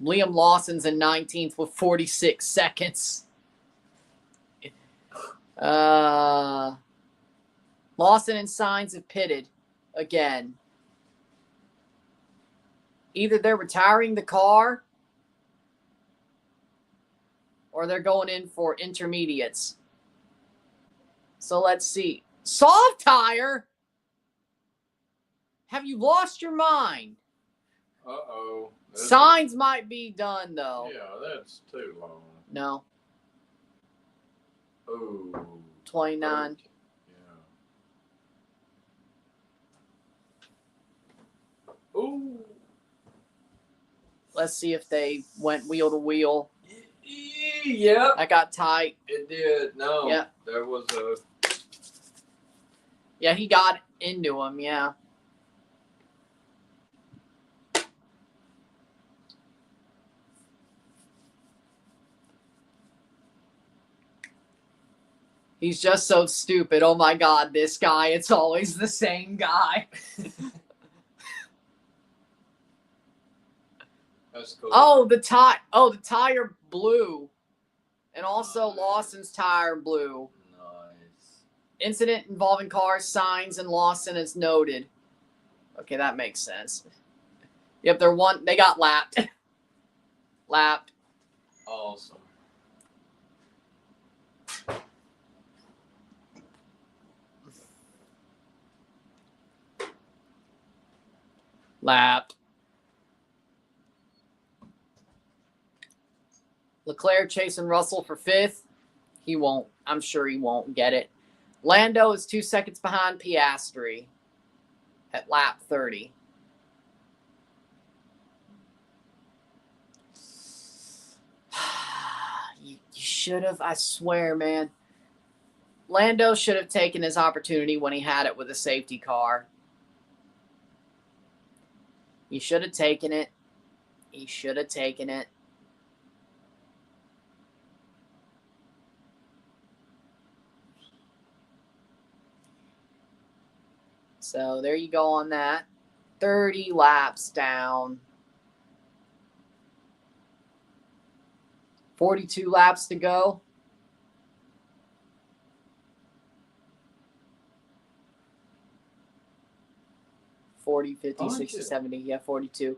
Liam Lawson's in 19th with 46 seconds. Lawson and Sainz have pitted again. Either they're retiring the car or they're going in for intermediates. So let's see. Soft tire? Have you lost your mind? Uh-oh. Sainz might be done, though. Yeah, that's too long. No. Oh. 29. Yeah. Ooh. Let's see if they went wheel to wheel. Yeah. That got tight. It did. No. Yeah. There was a... Yeah, he got into him, yeah. He's just so stupid. Oh, my God, this guy. It's always the same guy. That's cool. Oh, the tire blew. And also Lawson's tire blew. Nice. Incident involving cars, Sainz, and Lawson is noted. Okay, that makes sense. Yep, they got lapped. Lapped. Awesome. Lapped. Leclerc chasing Russell for 5th. He won't. I'm sure he won't get it. Lando is 2 seconds behind Piastri at lap 30. You should have, I swear, man. Lando should have taken his opportunity when he had it with a safety car. He should have taken it. He should have taken it. So there you go on that. 30 laps down. 42 laps to go. Forty, 50, 60, 70. Yeah, 42.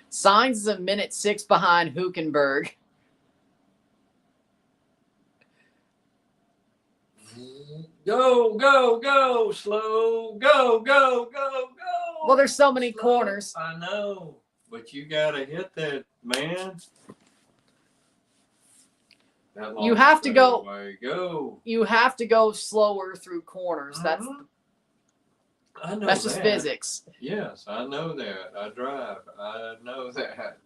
Sainz is a minute 6 behind Hülkenberg. Go, go, go, slow. Go, go, go, go. Well, there's so many slow. corners. I know, but you got to hit that, man. That you have to go. Go. You have to go slower through corners. That's I know that's just physics. Yes, I know that. I drive. I know that.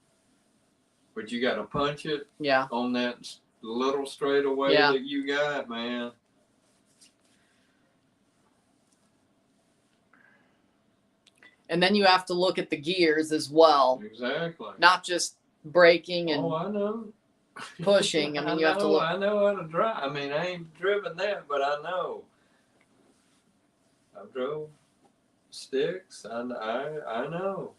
But you got to punch it. Yeah. On that little straightaway that you got, man. And then you have to look at the gears as well. Exactly. Not just braking and I know. Pushing. I mean, you have to look. I know how to drive. I mean, I ain't driven that, but I know. I've drove sticks. I know.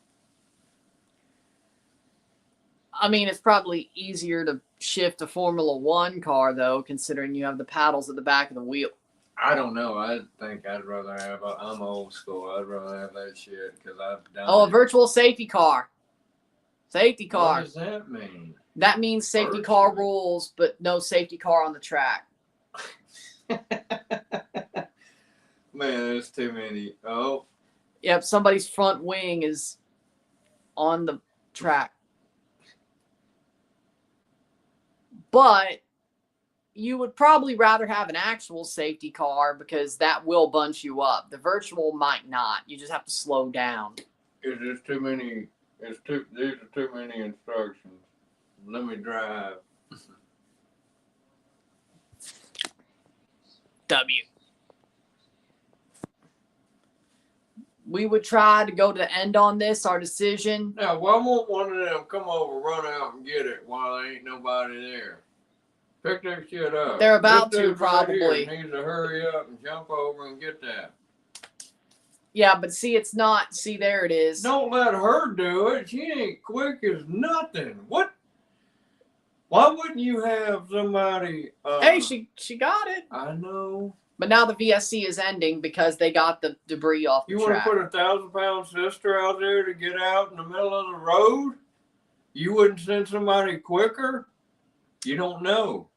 I mean, it's probably easier to shift a Formula One car, though, considering you have the paddles at the back of the wheel. I don't know. I think I'd rather have I'm old school. I'd rather have that shit because I've done a virtual safety car. Safety car. What does that mean? That means safety car rules, but no safety car on the track. Man, there's too many. Oh. Yep, somebody's front wing is on the track. But you would probably rather have an actual safety car because that will bunch you up. The virtual might not. You just have to slow down. It's just too many. These are too many instructions. Let me drive. W. We would try to go to the end on this, our decision. Now, why won't one of them come over, run out, and get it while there ain't nobody there? Pick that shit up. They're about to, probably. Needs to hurry up and jump over and get that. Yeah, but see, it's not. See, there it is. Don't let her do it. She ain't quick as nothing. What? Why wouldn't you have somebody? Hey, she got it. I know. But now the VSC is ending because they got the debris off the track. You want to put a 1,000-pound sister out there to get out in the middle of the road? You wouldn't send somebody quicker? You don't know.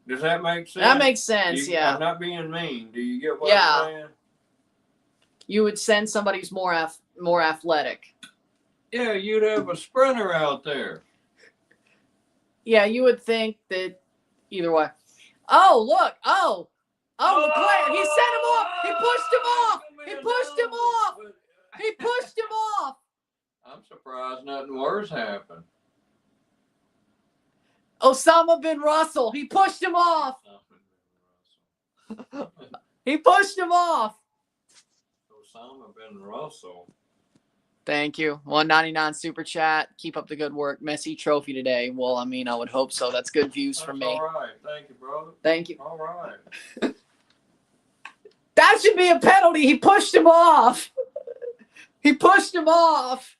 Does that make sense? That makes sense, yeah. I'm not being mean. Do you get what I'm saying? You would send somebody who's more athletic. Yeah, you'd have a sprinter out there. Yeah, you would think that either way. Oh, look. Oh, Leclerc. He set him off. He pushed him off. He pushed him off. He pushed him off. I'm surprised nothing worse happened. Osama bin Russell. He pushed him off. He pushed him off. Osama bin Russell. Thank you. 199 super chat. Keep up the good work. Messi trophy today. Well, I mean, I would hope so. That's good views for me. All right. Thank you, brother. Thank you. All right. That should be a penalty. He pushed him off. He pushed him off.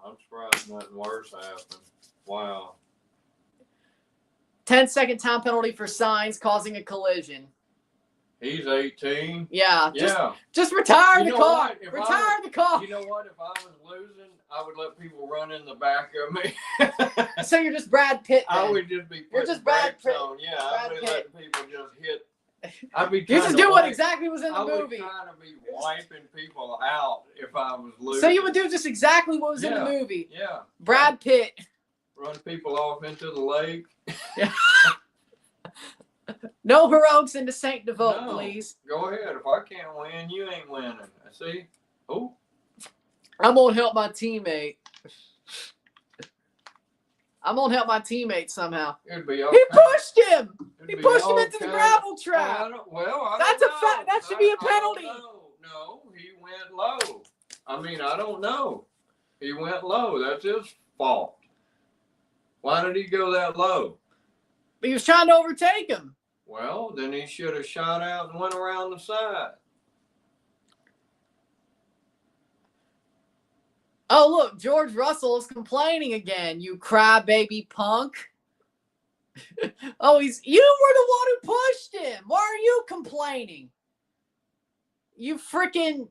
I'm surprised nothing worse happened. Wow. 10-second time penalty for Sainz causing a collision. He's 18. Yeah. Just retire the car. Retire the car. You know what? If I was losing, I would let people run in the back of me. So you're just Brad Pitt. Then. I would just be putting just Brad Pitt. On. Yeah, I'd be letting people just hit. I'd be you just do what exactly was in the movie. I would trying to be wiping people out if I was losing. So you would do just exactly what was in the movie. Yeah. Brad Pitt. Run people off into the lake. Yeah. No heroics into Saint Devote, please. Go ahead. If I can't win, you ain't winning. See? Oh. I'm going to help my teammate. Somehow. It'd be okay. He pushed him. He pushed him into the gravel trap. That should be a penalty. No, he went low. I mean, I don't know. He went low. That's his fault. Why did he go that low? He was trying to overtake him. Well, then he should have shot out and went around the side. Oh, look, George Russell is complaining again, you crybaby punk. Oh, you were the one who pushed him. Why are you complaining? You freaking...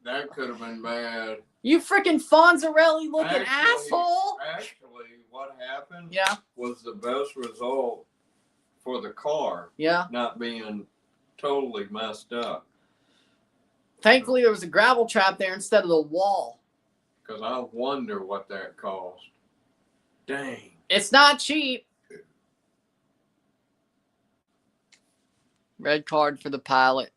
That could have been bad. You freaking Fonzarelli looking asshole. Actually, what happened was the best result for the car. Yeah. Not being totally messed up. Thankfully, there was a gravel trap there instead of the wall. Because I wonder what that cost. Dang. It's not cheap. Red card for the pilot.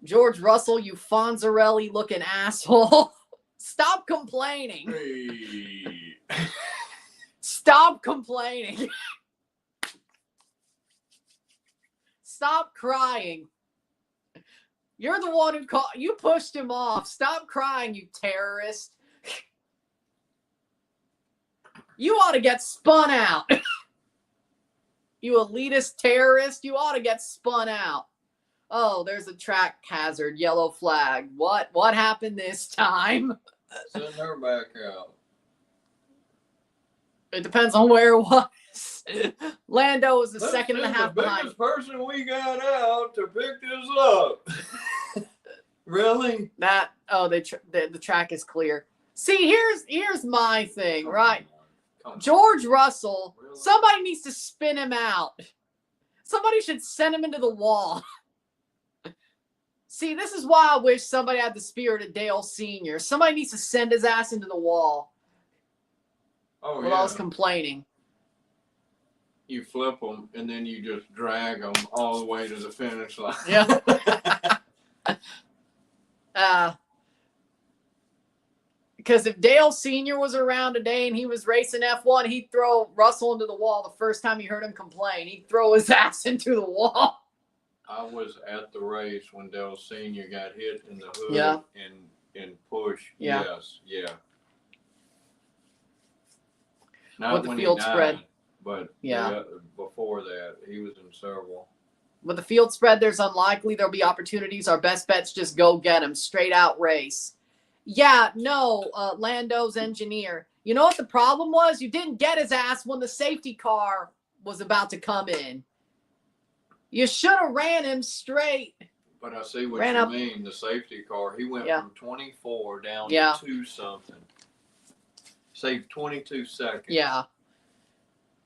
George Russell, you Fonzarelli looking asshole. Stop complaining. Hey. Stop complaining. Stop crying. You're the one who you pushed him off. Stop crying, you terrorist. You ought to get spun out. You elitist terrorist, you ought to get spun out. Oh, there's a track hazard, yellow flag. What happened this time? Send her back out. It depends on where it was. Lando was the second and a half behind. The biggest person we got out to pick this up. Really? The track is clear. See, here's my thing, right? George Russell, somebody needs to spin him out. Somebody should send him into the wall. See, this is why I wish somebody had the spirit of Dale Sr. Somebody needs to send his ass into the wall. Oh, with all his complaining. You flip them, and then you just drag them all the way to the finish line. Yeah. Because if Dale Sr. was around today and he was racing F1, he'd throw Russell into the wall the first time he heard him complain. He'd throw his ass into the wall. I was at the race when Dale Sr. got hit in the hood and pushed. Yeah. Yes, yeah. Not with the when field he died, spread. But before that, he was in several. With the field spread, there's unlikely there'll be opportunities. Our best bet's just go get him. Straight out race. Yeah, no, Lando's engineer. You know what the problem was? You didn't get his ass when the safety car was about to come in. You should have ran him straight. But I see what you mean. The safety car, he went from 24 down to 2-something. Saved 22 seconds. Yeah.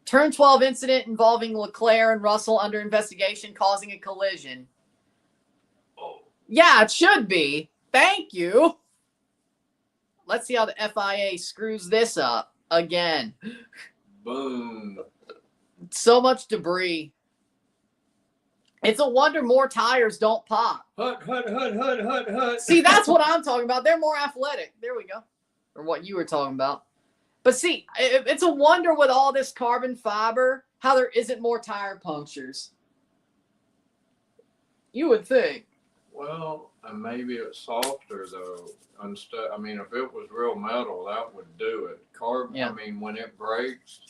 Turn 12 incident involving Leclerc and Russell under investigation causing a collision. Oh. Yeah, it should be. Thank you. Let's see how the FIA screws this up again. Boom. So much debris. It's a wonder more tires don't pop. Hut. See, that's what I'm talking about. They're more athletic. There we go. Or what you were talking about. But see, it's a wonder with all this carbon fiber, how there isn't more tire punctures. You would think. Well, maybe it's softer, though. I mean, if it was real metal, that would do it. Carbon, I mean, when it breaks,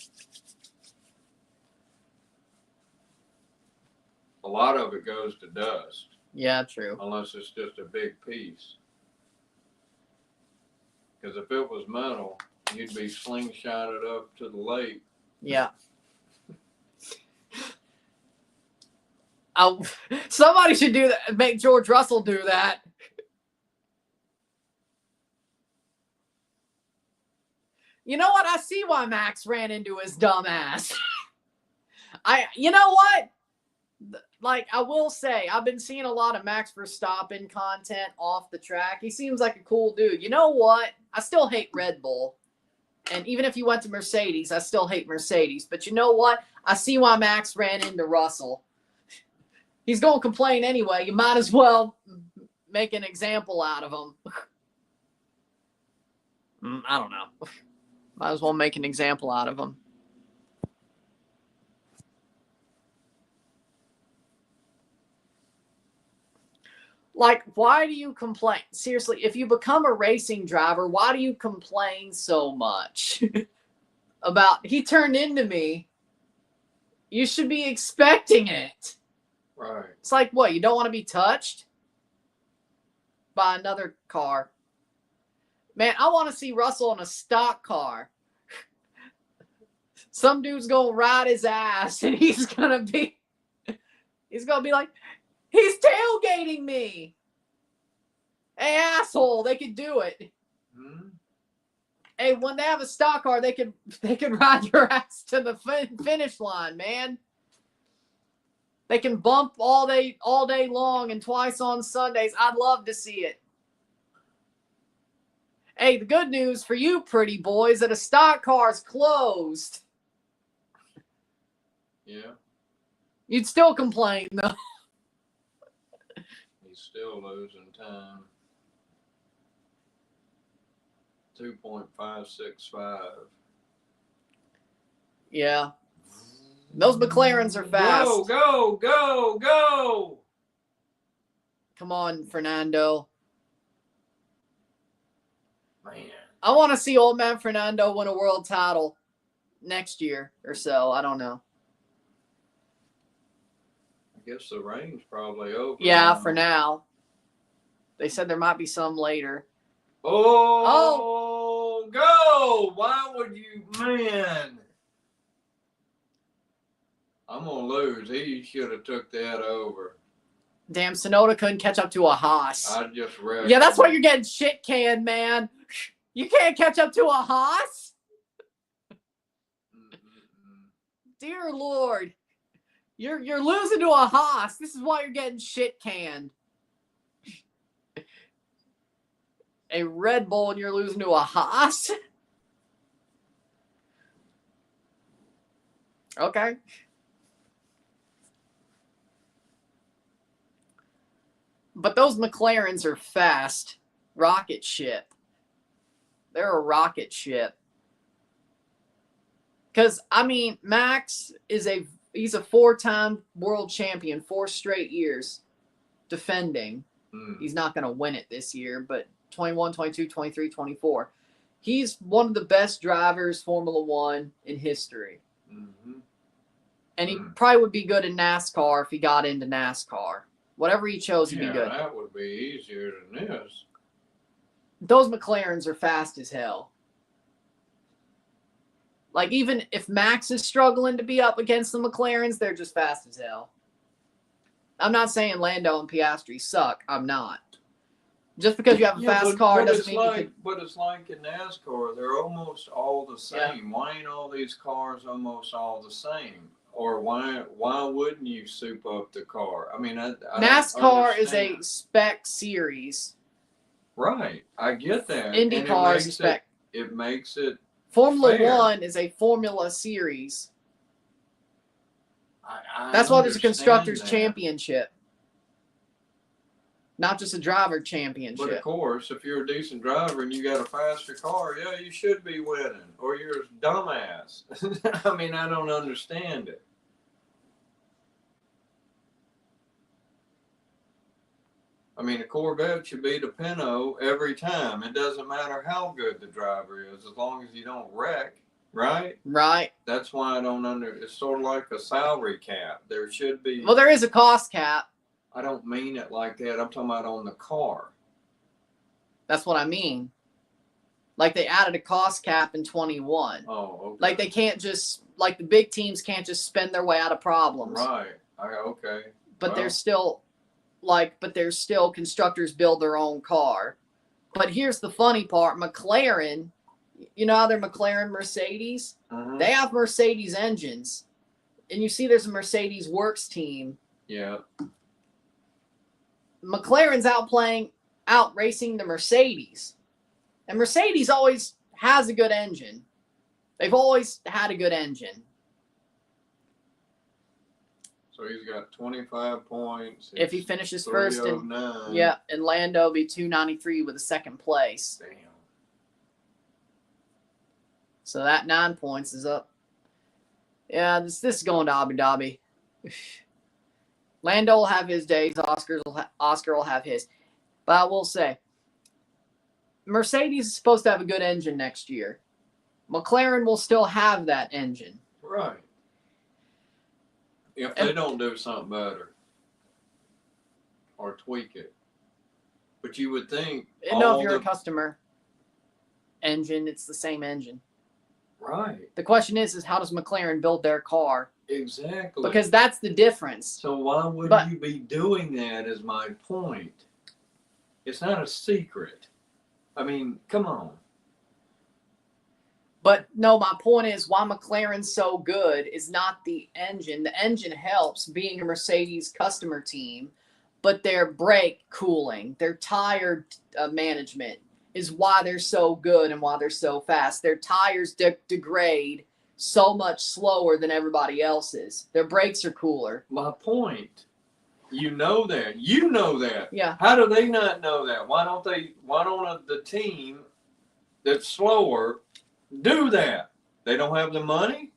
a lot of it goes to dust. Yeah, true. Unless it's just a big piece. Because if it was metal, you'd be slingshotted up to the lake. Yeah. Somebody should do that. Make George Russell do that. You know what? I see why Max ran into his dumb ass. You know what? Like, I will say, I've been seeing a lot of Max Verstappen content off the track. He seems like a cool dude. You know what? I still hate Red Bull. And even if you went to Mercedes, I still hate Mercedes. But you know what? I see why Max ran into Russell. He's going to complain anyway. You might as well make an example out of him. I don't know. Might as well make an example out of him. Like, why do you complain? Seriously, if you become a racing driver, why do you complain so much about, he turned into me? You should be expecting it. Right. It's like, what, you don't want to be touched by another car? Man, I want to see Russell in a stock car. Some dude's going to ride his ass, and he's going to be like, he's tailgating me. Hey, asshole, they could do it. Hmm? Hey, when they have a stock car, they could ride your ass to the finish line, man. They can bump all day long and twice on Sundays. I'd love to see it. Hey, the good news for you pretty boys that a stock car's closed. Yeah. You'd still complain, though. He's still losing time. 2.565. Yeah. Those McLarens are fast. Go! Come on, Fernando. Man. I want to see old man Fernando win a world title next year or so. I don't know. I guess the rain's probably over. Yeah, for now. They said there might be some later. Oh, go! Why would you, man? I'm going to lose. He should have took that over. Damn, Sonoda couldn't catch up to a Haas. I just read. Yeah, that's why you're getting shit canned, man. You can't catch up to a Haas? Dear Lord. You're losing to a Haas. This is why you're getting shit canned. A Red Bull and you're losing to a Haas? Okay. But those McLarens are fast. Rocket ship. They're a rocket ship. Because, I mean, Max is he's a 4-time world champion, 4 straight years defending. He's not going to win it this year, but 21, 22, 23, 24. He's one of the best drivers, Formula One, in history. Mm-hmm. And he probably would be good in NASCAR if he got into NASCAR. Whatever he chose, he'd be good. Yeah, that would be easier than this. Those McLarens are fast as hell. Like, even if Max is struggling to be up against the McLarens, they're just fast as hell. I'm not saying Lando and Piastri suck. I'm not. Just because you have a fast car doesn't mean But it's like in NASCAR, they're almost all the same. Yeah. Why ain't all these cars almost all the same? Or why wouldn't you soup up the car? I mean, NASCAR is a spec series. Right. I get that. IndyCar is a spec. It makes it Formula fair. One is a formula series. That's why there's a constructors championship. Not just a driver championship. But of course, if you're a decent driver and you got a faster car, yeah, you should be winning. Or you're a dumbass. I mean, I don't understand it. I mean, a Corvette should beat a Pinto every time. It doesn't matter how good the driver is, as long as you don't wreck, right? Right. That's why I don't it's sort of like a salary cap. There should be. Well, there is a cost cap. I don't mean it like that. I'm talking about on the car. That's what I mean. Like, they added a cost cap in 21. Oh, okay. Like, they can't just, like, the big teams can't just spend their way out of problems. Right. Okay. But there's still, constructors build their own car. But here's the funny part. McLaren, you know how they're McLaren-Mercedes? Mm-hmm. They have Mercedes engines. And you see there's a Mercedes works team. Yeah. McLaren's out racing the Mercedes. And Mercedes always has a good engine. They've always had a good engine. So he's got 25 points. If he finishes first. And Lando will be 293 with a second place. Damn. So that 9 points is up. Yeah, this is going to Abu Dhabi. Lando will have his days. Oscar will have his. But I will say, Mercedes is supposed to have a good engine next year. McLaren will still have that engine. Right. If they don't do something better or tweak it. But you would think. No, if you're a customer engine, it's the same engine. Right. The question is how does McLaren build their car? Exactly. Because that's the difference. So why wouldn't you be doing that is my point. It's not a secret. I mean, come on. But no, my point is why McLaren's so good is not the engine. The engine helps being a Mercedes customer team, but their brake cooling, their tire management is why they're so good and why they're so fast. Their tires degrade so much slower than everybody else's. Their brakes are cooler. My point. You know that. You know that. Yeah. How do they not know that? Why don't the team that's slower do that? They don't have the money?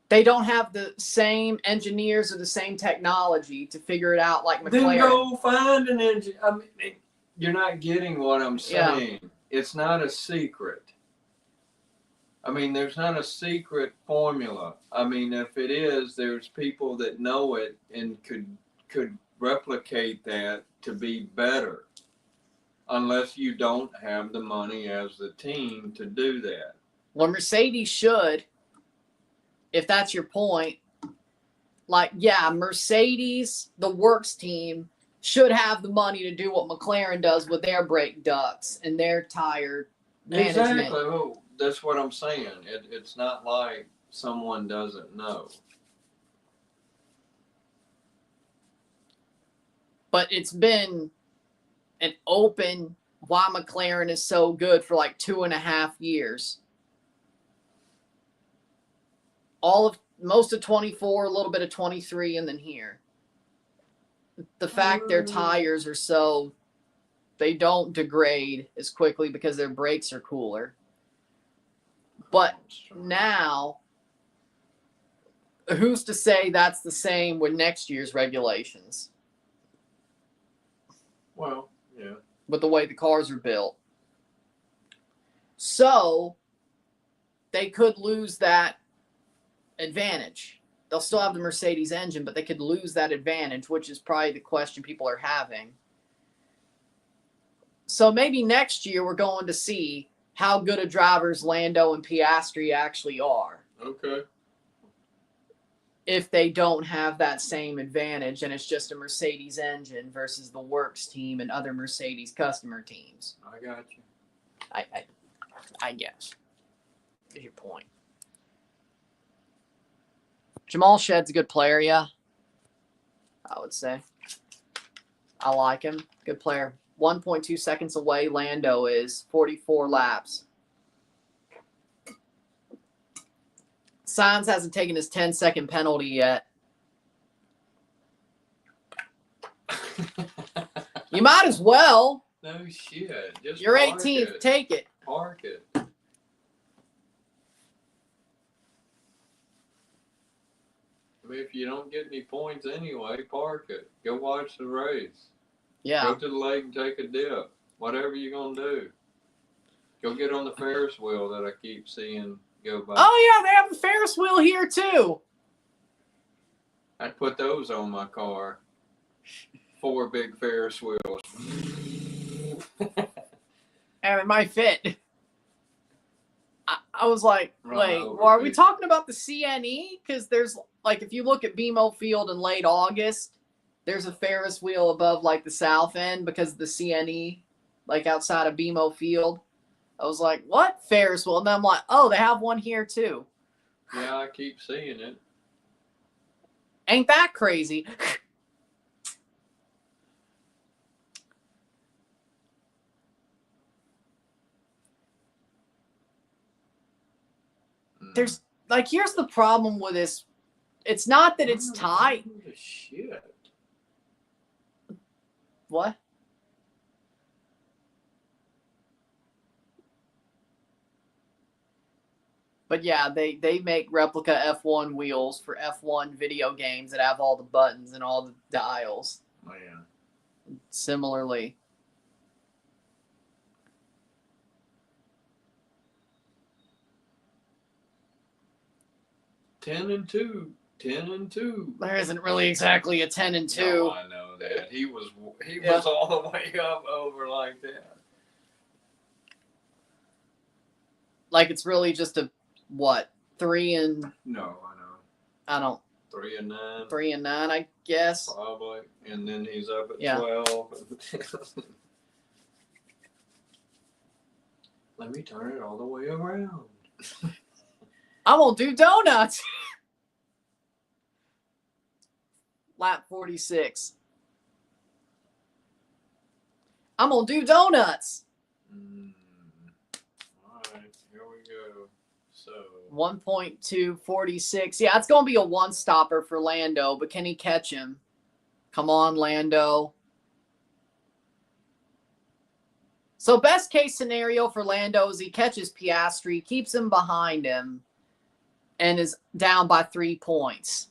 They don't have the same engineers or the same technology to figure it out like McLaren. Then go find an engine. I mean, you're not getting what I'm saying. Yeah. It's not a secret. I mean, there's not a secret formula. I mean, if it is, there's people that know it and could replicate that to be better. Unless you don't have the money as the team to do that. Well, Mercedes should, if that's your point. Like, yeah, Mercedes, the works team, should have the money to do what McLaren does with their brake ducts and their tire management. Exactly. Well, that's what I'm saying. It's not like someone doesn't know. But it's been an open why McLaren is so good for like 2.5 years. Most of 24, a little bit of 23, and then here. The fact their tires are they don't degrade as quickly because their brakes are cooler. But now, who's to say that's the same with next year's regulations? Well, yeah. With the way the cars are built. So, they could lose that advantage. They'll still have the Mercedes engine, but they could lose that advantage, which is probably the question people are having. So maybe next year we're going to see how good of drivers Lando and Piastri actually are. Okay. If they don't have that same advantage and it's just a Mercedes engine versus the Works team and other Mercedes customer teams. I got you. I guess. Is your point. Jamal Shedd's a good player, yeah. I would say. I like him. Good player. 1.2 seconds away, Lando is 44 laps. Sainz hasn't taken his 10-second penalty yet. You might as well. No shit. Just You're 18th. Take it. Park it. I mean, if you don't get any points anyway, park it. Go watch the race. Yeah. Go to the lake and take a dip. Whatever you're going to do. Go get on the Ferris wheel that I keep seeing go by. Oh, yeah, they have a Ferris wheel here, too. I'd put those on my car. 4 big Ferris wheels. And it might fit. I was like, wait, are we talking about the CNE? Because there's, like, if you look at BMO Field in late August, there's a Ferris wheel above, like, the south end because of the CNE, like, outside of BMO Field. I was like, what Ferris wheel? And then I'm like, oh, they have one here, too. Yeah, I keep seeing it. Ain't that crazy? There's, like, here's the problem with this. It's not that it's tight. Shit. What? But yeah, they make replica F1 wheels for F1 video games that have all the buttons and all the dials. Oh, yeah. Similarly. Ten and two. There isn't really exactly a 10 and 2. No, I know that. He was all the way up over like that. Like it's really just a what? 3 and No, I know. I don't 3 and 9. 3 and 9, I guess. Probably. And then he's up at 12. Let me turn it all the way around. I won't do donuts. Lap 46. I'm going to do donuts. All right, here we go. So 1.246. Yeah, it's going to be a one-stopper for Lando, but can he catch him? Come on, Lando. So best case scenario for Lando is he catches Piastri, keeps him behind him, and is down by 3 points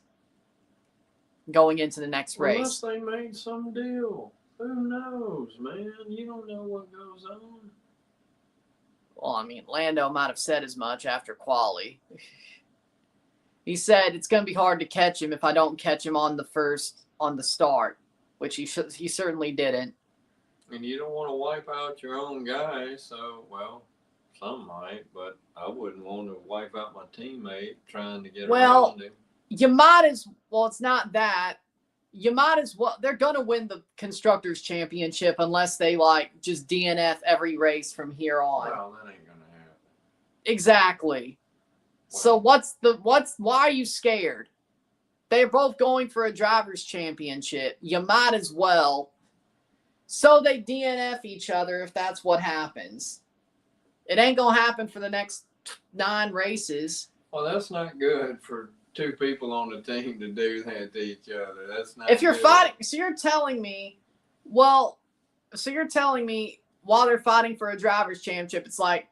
going into the next race. Unless they made some deal. Who knows, man? You don't know what goes on. Well, I mean, Lando might have said as much after quali. He said it's going to be hard to catch him if I don't catch him on the start, which he certainly didn't. And you don't want to wipe out your own guy, so, well, some might, but I wouldn't want to wipe out my teammate trying to get around him. You might as well, it's not that. You might as well, they're going to win the Constructors' Championship unless they, like, just DNF every race from here on. Well, that ain't going to happen. Exactly. Well, so why are you scared? They're both going for a driver's championship. You might as well. So they DNF each other if that's what happens. It ain't going to happen for the next 9 races. Well, that's not good for 2 people on the team to do that to each other. That's not If you're good. fighting, so you're telling me while they're fighting for a driver's championship, it's like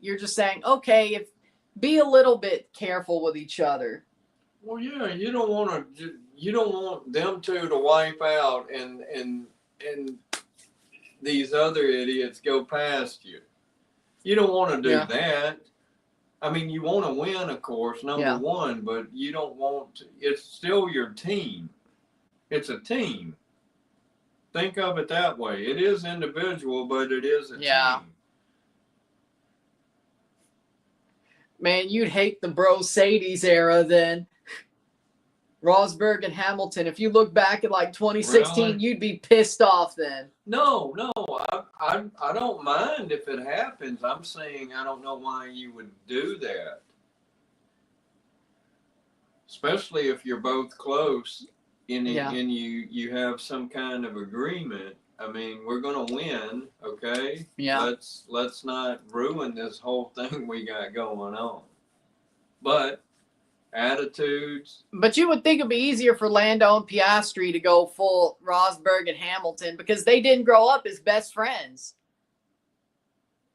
you're just saying, okay, be a little bit careful with each other. Well, yeah, you don't want them two to wipe out and these other idiots go past you. You don't want to do that. I mean, you want to win, of course, number one, but you don't want to. It's still your team. It's a team. Think of it that way. It is individual, but it is a team. Man, you'd hate the Mercedes era then. Rosberg and Hamilton. If you look back at like 2016, really? You'd be pissed off then. No, I don't mind if it happens. I'm saying I don't know why you would do that. Especially if you're both close and you have some kind of agreement. I mean, we're gonna win, okay? Yeah. Let's not ruin this whole thing we got going on. But attitudes. But you would think it'd be easier for Lando and Piastri to go full Rosberg and Hamilton because they didn't grow up as best friends.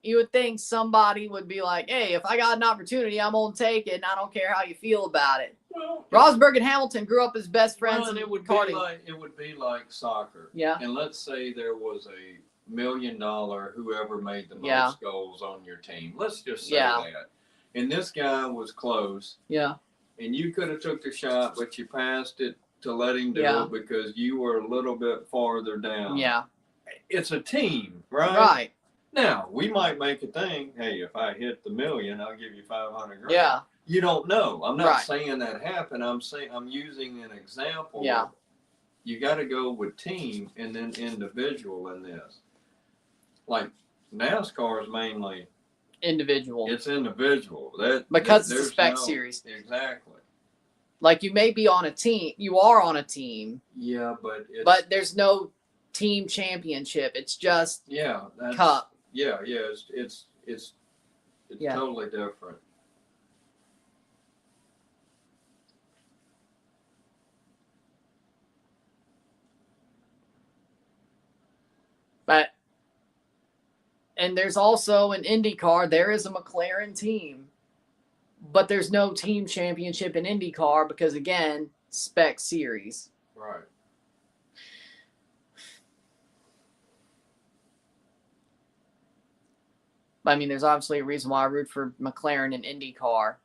You would think somebody would be like, hey, if I got an opportunity, I'm going to take it, and I don't care how you feel about it. Well, Rosberg and Hamilton grew up as best friends. And it would be like soccer. Yeah. And let's say there was $1 million whoever made the most goals on your team. Let's just say that. And this guy was close. Yeah. And you could have took the shot, but you passed it to let him do it because you were a little bit farther down. Yeah. It's a team, right? Right. Now, we might make a thing, hey, if I hit the $1 million, I'll give you $500,000. Yeah. You don't know. I'm not saying that happened. I'm using an example. Yeah. You got to go with team and then individual in this. Like NASCAR is mainly individual. It's individual. Because it's a spec series. Exactly. Like you may be on a team. You are on a team. Yeah, but there's no team championship. It's just cup. Yeah. It's totally different. And there's also an IndyCar. There is a McLaren team, but there's no team championship in IndyCar because, again, spec series. Right. I mean, there's obviously a reason why I root for McLaren and IndyCar.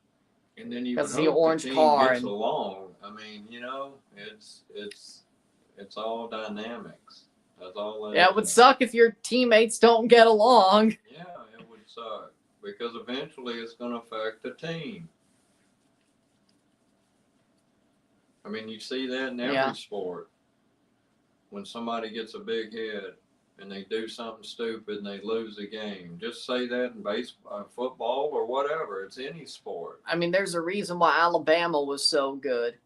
And then you because the orange team car gets along. I mean, it's all dynamics. That's all. It would suck if your teammates don't get along. Yeah, it would suck because eventually it's going to affect the team. I mean, you see that in every sport. When somebody gets a big head and they do something stupid and they lose a game, just say that in baseball, football, or whatever. It's any sport. I mean, there's a reason why Alabama was so good.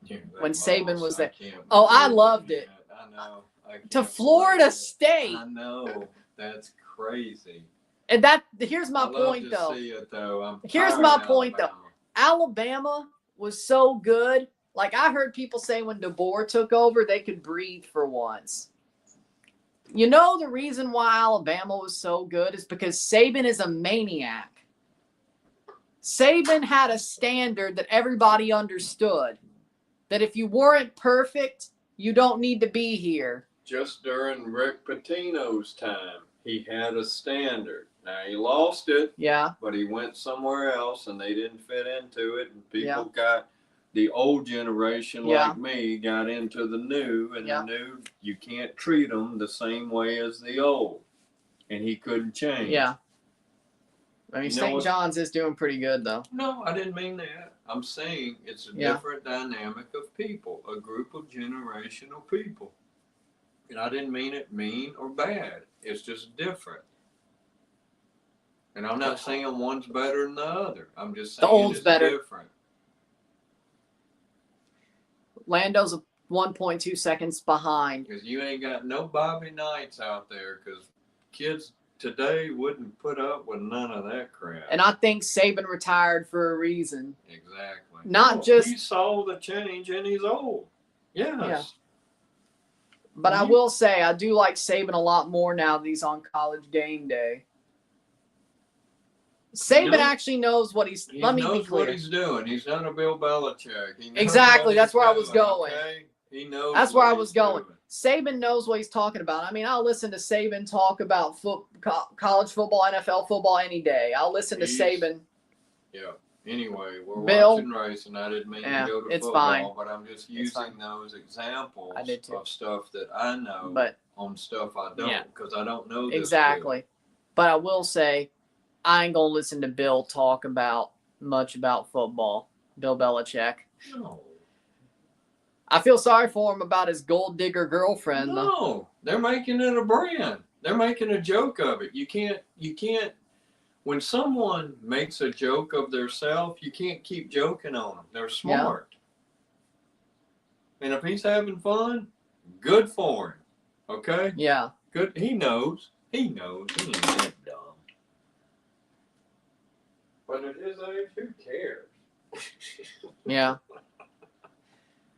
Yeah, when Saban was there. Oh, I loved it. I know. To Florida State. I know. That's crazy. And here's my point, though. See it, though. Here's my point, though. Alabama was so good. Like, I heard people say when DeBoer took over, they could breathe for once. You know the reason why Alabama was so good is because Saban is a maniac. Saban had a standard that everybody understood. That if you weren't perfect, you don't need to be here. Just during Rick Pitino's time, he had a standard. Now, he lost it. Yeah. But he went somewhere else, and they didn't fit into it. And people got the old generation like me got into the new. And the new, you can't treat them the same way as the old. And he couldn't change. Yeah. I mean, St. John's is doing pretty good, though. No, I didn't mean that. I'm saying it's a different dynamic of people, a group of generational people. And I didn't mean it mean or bad. It's just different. And I'm not saying one's better than the other. I'm just saying it's different. Lando's 1.2 seconds behind. Because you ain't got no Bobby Knights out there, because kids today wouldn't put up with none of that crap. And I think Saban retired for a reason. Exactly. Not just... He saw the change and he's old. Yes. Yeah. But I will say, I do like Saban a lot more now that he's on College Game Day. Saban actually knows what he's... Let me be clear. He knows what he's doing. He's not a Bill Belichick. Exactly. That's where I was going. Okay? He knows. That's where I was going. Saban knows what he's talking about. I mean, I'll listen to Saban talk about college football, NFL football any day. I'll listen to Saban. Yeah. Anyway, we're watching racing. I didn't mean to go to it's football, fine. But I'm just using those examples of stuff that I know on stuff I don't, because I don't know this. Exactly. Good. But I will say, I ain't going to listen to Bill talk much about football. Bill Belichick. No. I feel sorry for him about his gold digger girlfriend. No, they're making it a brand. They're making a joke of it. You can't. When someone makes a joke of themselves, you can't keep joking on them. They're smart. Yeah. And if he's having fun, good for him. Okay? Yeah. Good. He knows. He ain't that dumb. But at his age, who cares? Yeah.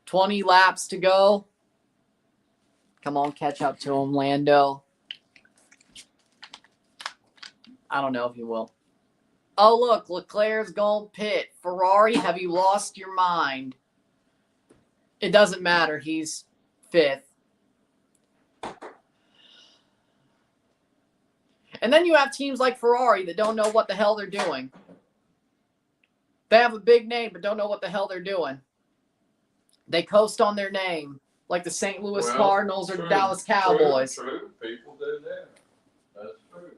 20 laps to go. Come on, catch up to him, Lando. I don't know if he will. Oh, look, Leclerc's going pit. Ferrari, have you lost your mind? It doesn't matter. He's 5th. And then you have teams like Ferrari that don't know what the hell they're doing. They have a big name, but don't know what the hell they're doing. They coast on their name, like the St. Louis Cardinals or the Dallas Cowboys. True. People do that. That's true.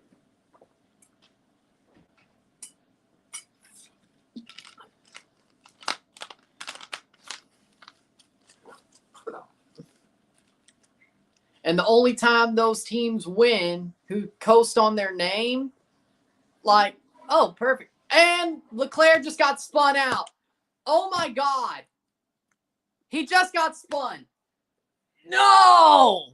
And the only time those teams win who coast on their name, like, oh, perfect. And Leclerc just got spun out. Oh, my God. He just got spun. No!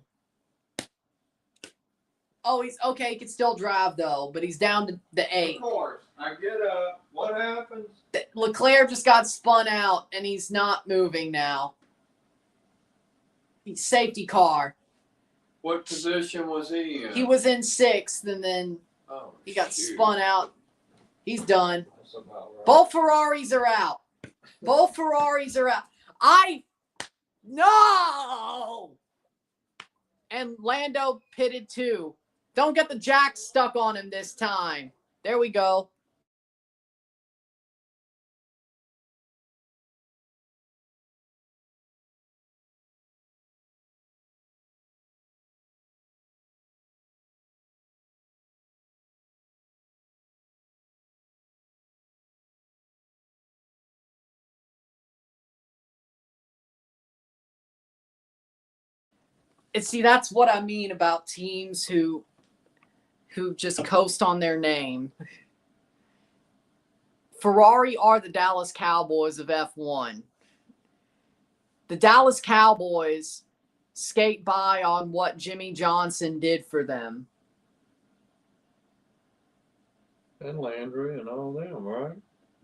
Oh, he's okay. He can still drive, though, but he's down to the 8. Of course. I get up. What happens? Leclerc just got spun out, and he's not moving now. He's safety car. What position was he in? He was in 6th, and then he got spun out. He's done. That's about right. Both Ferraris are out. Both Ferraris are out. No! And Lando pitted too. Don't get the jack stuck on him this time. There we go. And see, that's what I mean about teams who just coast on their name. Ferrari are the Dallas Cowboys of F1. The Dallas Cowboys skate by on what Jimmy Johnson did for them. And Landry and all them, right?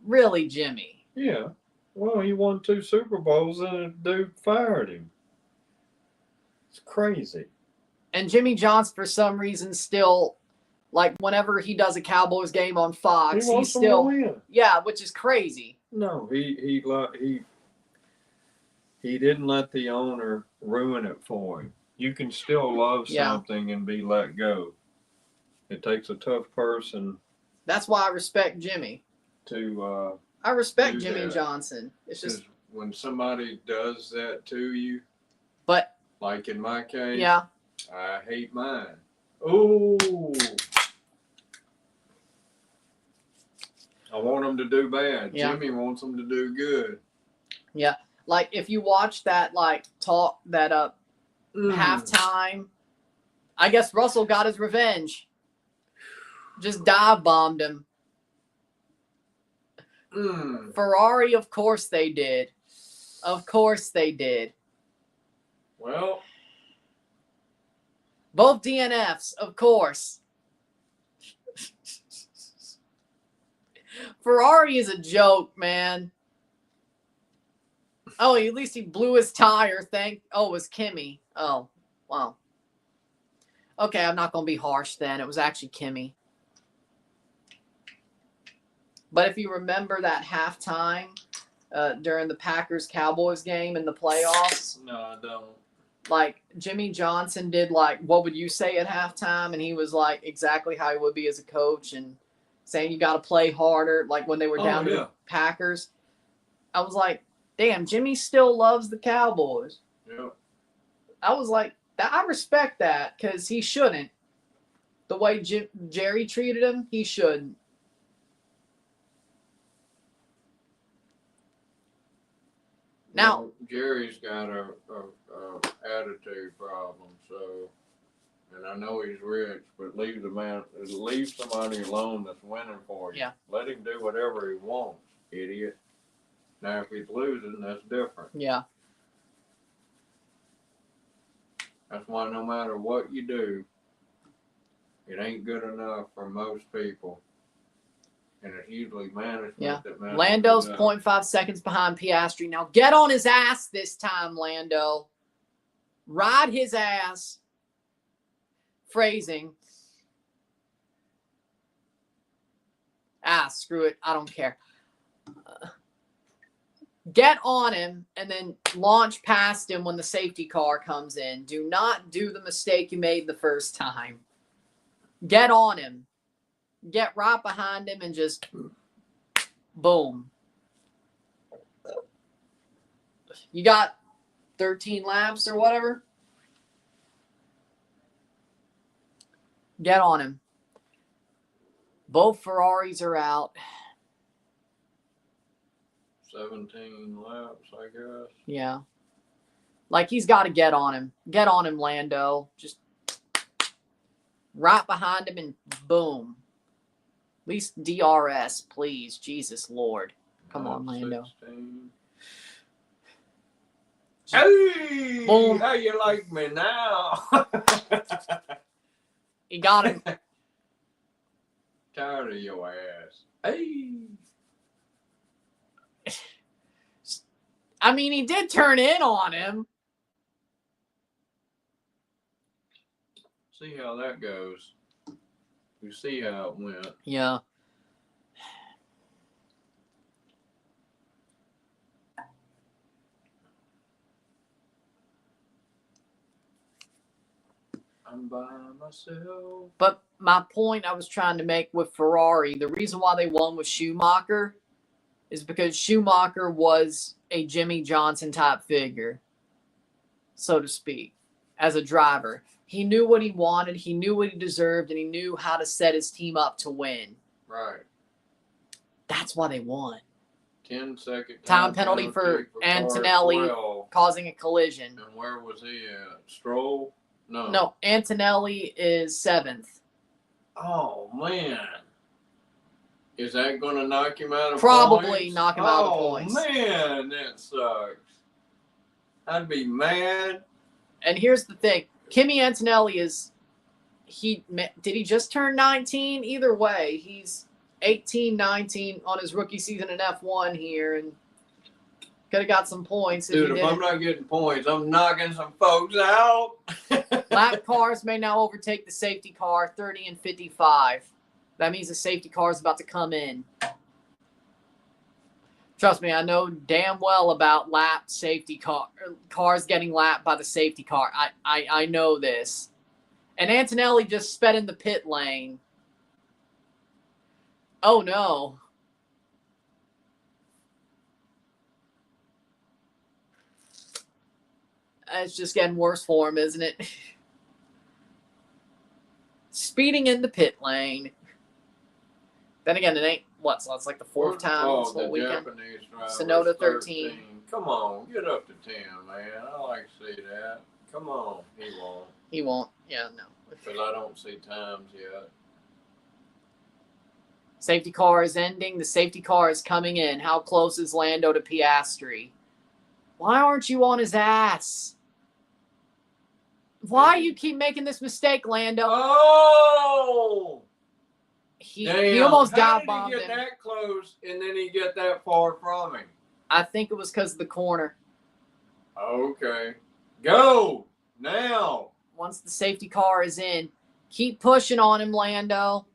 Really, Jimmy? Yeah. Well, he won 2 Super Bowls and a dude fired him. It's crazy. And Jimmy Johnson, for some reason, still, like, whenever he does a Cowboys game on Fox, he's still, yeah, which is crazy. No, he didn't let the owner ruin it for him. You can still love something and be let go. It takes a tough person. That's why I respect Jimmy. I respect Jimmy Johnson. It's just when somebody does that to you. But like in my case, I hate mine. Ooh. I want them to do bad. Yeah. Jimmy wants them to do good. Yeah. Like if you watch that halftime, I guess Russell got his revenge. Just dive bombed him. Ferrari, of course they did. Of course they did. Well, both DNFs, of course. Ferrari is a joke, man. Oh, at least he blew his tire. Oh, it was Kimi. Oh, wow. Okay, I'm not going to be harsh then. It was actually Kimi. But if you remember that halftime during the Packers-Cowboys game in the playoffs. No, I don't. Like, Jimmy Johnson did, like, what would you say at halftime? And he was, like, exactly how he would be as a coach and saying you got to play harder, like when they were down to the Packers. I was like, damn, Jimmy still loves the Cowboys. Yeah. I was like, I respect that because he shouldn't. The way Jerry treated him, he shouldn't. Now, Jerry's got a attitude problem, so, and I know he's rich, but leave somebody alone that's winning for you. Yeah. Let him do whatever he wants, idiot. Now, if he's losing, that's different. Yeah. That's why no matter what you do, it ain't good enough for most people. And it's usually management that messes Lando's it up. 0.5 seconds behind Piastri. Now get on his ass this time, Lando. Ride his ass. Phrasing. Screw it. I don't care. Get on him and then launch past him when the safety car comes in. Do not do the mistake you made the first time. Get on him. Get right behind him and just boom. You got 13 laps or whatever. Get on him. Both Ferraris are out. 17 laps, I guess. Yeah. Like, he's got to get on him. Get on him, Lando. Just right behind him and boom. At least DRS, please. Jesus Lord. Come on, Lando. 16. Hey! Boom. How you like me now? He got him. Tired of your ass. Hey! I mean, he did turn in on him. See how that goes. You see how it went. Yeah. I'm by myself. But my point I was trying to make with Ferrari, the reason why they won with Schumacher is because Schumacher was a Jimmy Johnson type figure, so to speak, as a driver. He knew what he wanted, he knew what he deserved, and he knew how to set his team up to win. Right. That's why they won. 10-second time penalty for Antonelli causing a collision. And where was he at? Stroll? No, Antonelli is 7th. Oh, man. Is that going to knock him out of Probably points? knock him out of points. Oh, man, that sucks. I'd be mad. And here's the thing. Kimi Antonelli did he just turn 19? Either way, he's 18, 19 on his rookie season in F1 here, and could have got some points. Dude, if I'm not getting points, I'm knocking some folks out. Lap cars may now overtake the safety car, 30 and 55. That means the safety car is about to come in. Trust me, I know damn well about cars getting lapped by the safety car. I know this. And Antonelli just sped in the pit lane. Oh, no. It's just getting worse for him, isn't it? Speeding in the pit lane. Then again, it ain't what? So it's like the 4th time this whole weekend. Sonoda 13. Come on, get up to 10, man. I like to see that. Come on, he won't. He won't. Yeah, no. Because I don't see times yet. Safety car is ending. The safety car is coming in. How close is Lando to Piastri? Why aren't you on his ass? Why you keep making this mistake, Lando? Oh! He almost dive bombed him. How did he get that close and then he get that far from him? I think it was because of the corner. Okay. Go! Now! Once the safety car is in, keep pushing on him, Lando.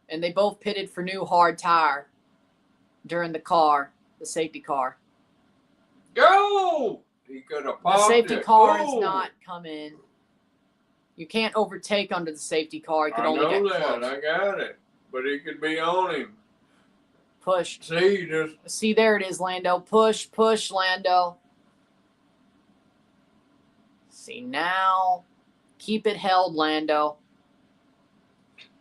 And they both pitted for new hard tire during the safety car. Go! He could have popped The safety it. car is not coming. You can't overtake under the safety car. You can only get close. I got it. But he could be on him. Push. See, there it is, Lando. Push, Lando. See, now. Keep it held, Lando.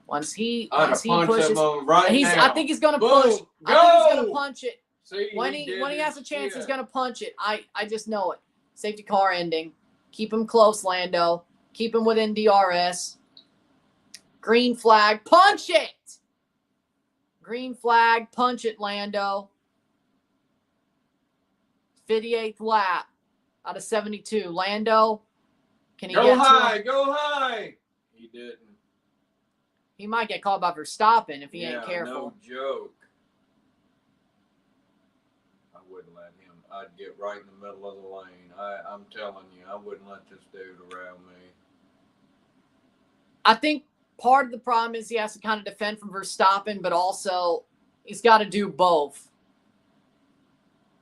Once he pushes, I think he's gonna push. I think he's gonna punch it. See, when he has a chance, he's gonna punch it. I just know it. Safety car ending. Keep him close, Lando. Keep him within DRS. Green flag. Punch it! Green flag. Punch it, Lando. 58th lap out of 72. Lando, can he get high? Go high! He didn't. He might get called by Verstappen if he ain't careful. No joke. I wouldn't let him. I'd get right in the middle of the lane. I'm telling you, I wouldn't let this dude around me. I think part of the problem is he has to kind of defend from Verstappen, but also he's got to do both.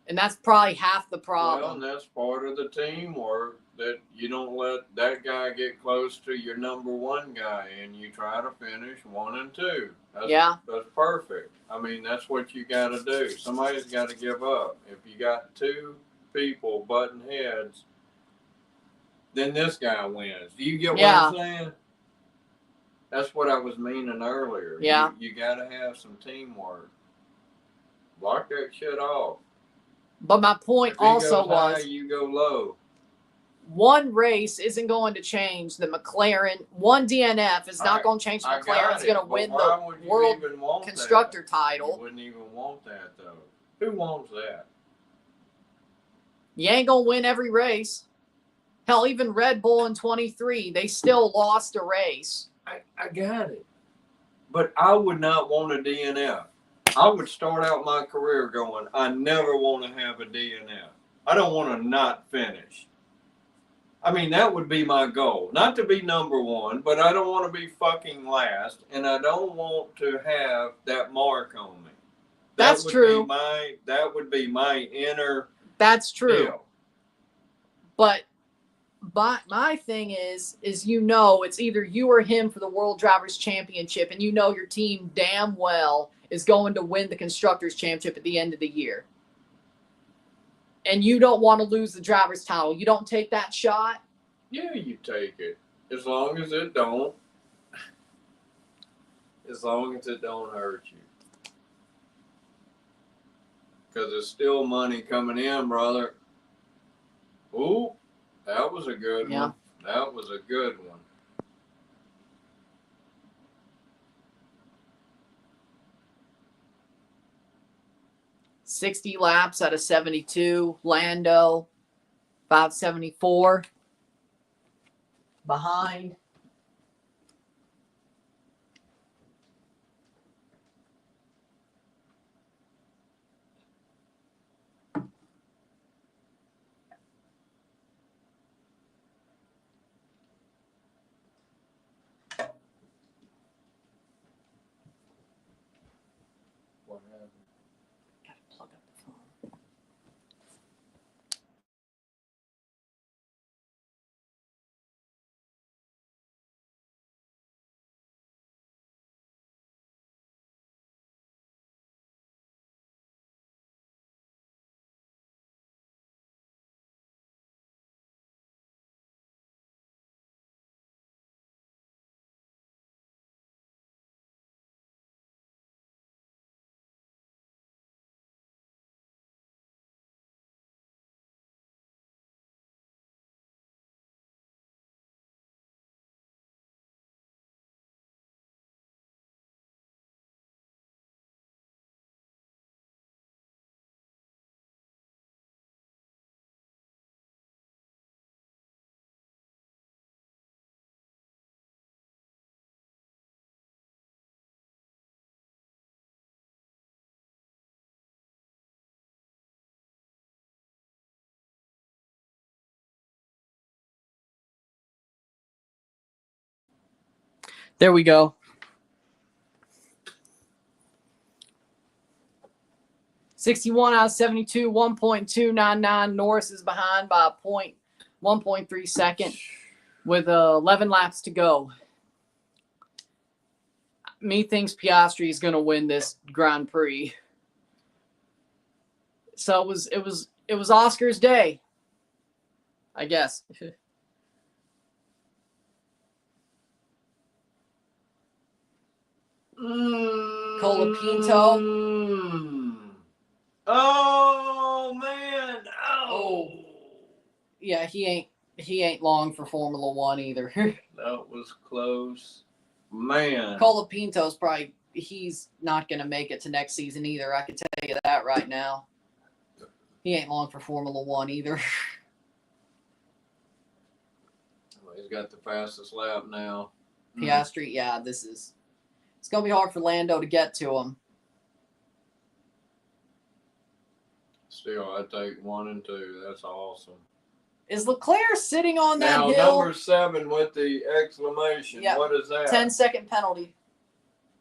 And that's probably half the problem. Well, and that's part of the teamwork, that you don't let that guy get close to your number one guy and you try to finish 1 and 2. That's perfect. I mean, that's what you got to do. Somebody's got to give up. If you got 2 people butting heads, then this guy wins. Do you get what I'm saying? That's what I was meaning earlier. Yeah. You got to have some teamwork. Block that shit off. But my point also was, high, you go low. One race isn't going to change the McLaren. One DNF is not going to change the McLaren's going to win the World Constructor title. You wouldn't even want that, though. Who wants that? You ain't going to win every race. Hell, even Red Bull in 23, they still lost a race. I got it. But I would not want a DNF. I would start out my career going, I never want to have a DNF. I don't want to not finish. I mean, that would be my goal. Not to be number one, but I don't want to be fucking last, and I don't want to have that mark on me. That's true. That would be my inner That's true. deal. But my thing is it's either you or him for the World Drivers' Championship, and your team damn well is going to win the Constructors' Championship at the end of the year. And you don't want to lose the driver's title. You don't take that shot? Yeah, you take it. As long as it don't hurt you. Because there's still money coming in, brother. Ooh, that was a good one. That was a good one. $60 laps out of 72. Lando, 574. Behind. There we go. 61 out of 72, 1.299. Norris is behind by 1.3 second with 11 laps to go. Me thinks Piastri is going to win this Grand Prix. So it was Oscar's day, I guess. Colapinto. Oh man! Oh, yeah, he ain't long for Formula One either. That was close, man. Colapinto's he's not gonna make it to next season either. I can tell you that right now. He ain't long for Formula One either. Well, he's got the fastest lap now. Piastri, yeah, it's gonna be hard for Lando to get to him. Still, I take 1 and 2. That's awesome. Is Leclerc sitting on that hill? Now, number 7 with the exclamation. Yep. What is that? 10-second penalty.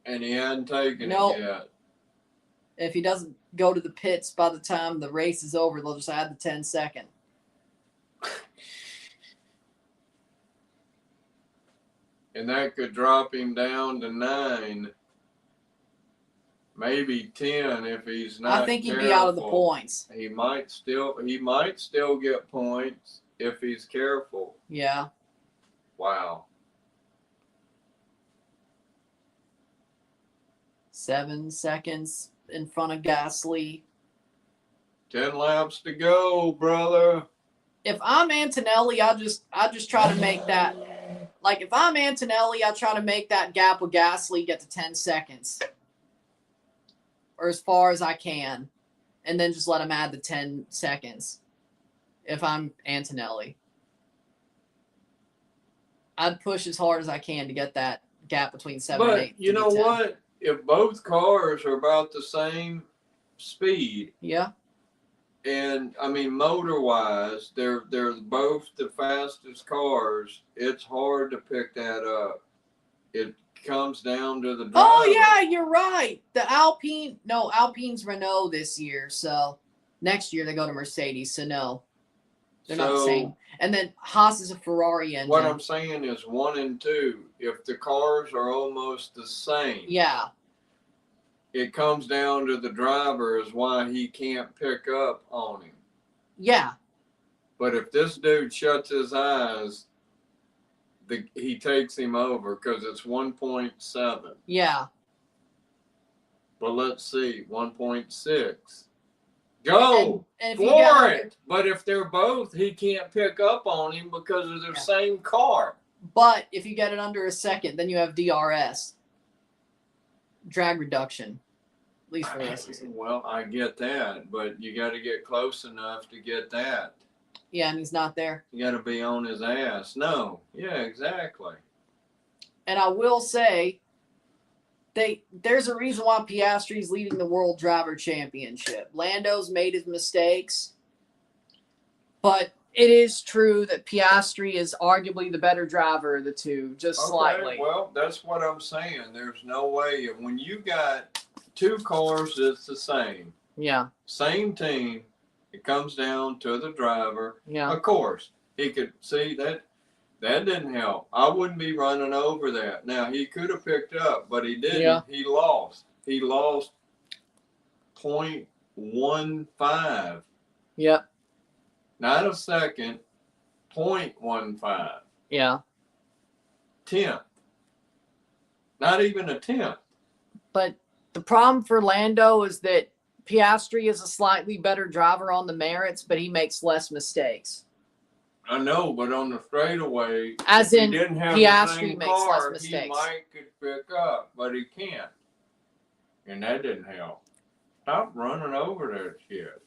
And he hadn't taken it yet. If he doesn't go to the pits by the time the race is over, they'll just add the 10-second. And that could drop him down to 9. Maybe 10 if he's not. I think he'd be out of the points. He might still get points if he's careful. Yeah. Wow. 7 seconds in front of Gasly. 10 laps to go, brother. If I'm Antonelli, I just try to make that. Like if I'm Antonelli, I try to make that gap with Gasly get to 10 seconds. Or as far as I can, and then just let him add the 10 seconds. If I'm Antonelli, I'd push as hard as I can to get that gap between 7 and 8. But you know what? If both cars are about the same speed, yeah, and I mean motor-wise, they're both the fastest cars. It's hard to pick that up. It comes down to the driver. Oh yeah, you're right. Alpine's Renault this year, so next year they go to Mercedes, so no. They're not the same. And then Haas is a Ferrari engine. What I'm saying is 1 and 2. If the cars are almost the same, yeah, it comes down to the driver is why he can't pick up on him. Yeah. But if this dude shuts his eyes, he takes him over because it's 1.7. Yeah. But let's see, 1.6. Go and for it. But if they're both, he can't pick up on him because of their same car. But if you get it under a second, then you have DRS. Drag reduction. At least for the rest of the season. Well, I get that, but you got to get close enough to get that. Yeah, and he's not there. You got to be on his ass. No. Yeah, exactly. And I will say, there's a reason why Piastri's leading the World Driver Championship. Lando's made his mistakes, but it is true that Piastri is arguably the better driver of the two, just slightly. Well, that's what I'm saying. There's no way. When you got 2 cars that's the same, same team, it comes down to the driver. Yeah. Of course, he could see that didn't help. I wouldn't be running over that. Now, he could have picked up, but he didn't. Yeah. He lost. He lost 0.15. Yep. Not a second, 0.15. Yeah. 10th. Not even a 10th. But the problem for Lando is that Piastri is a slightly better driver on the merits, but he makes less mistakes. I know, but on the straightaway, as in he didn't have Piastri the same makes car, less mistakes. He might could pick up, but he can't. And that didn't help. Stop running over that shit.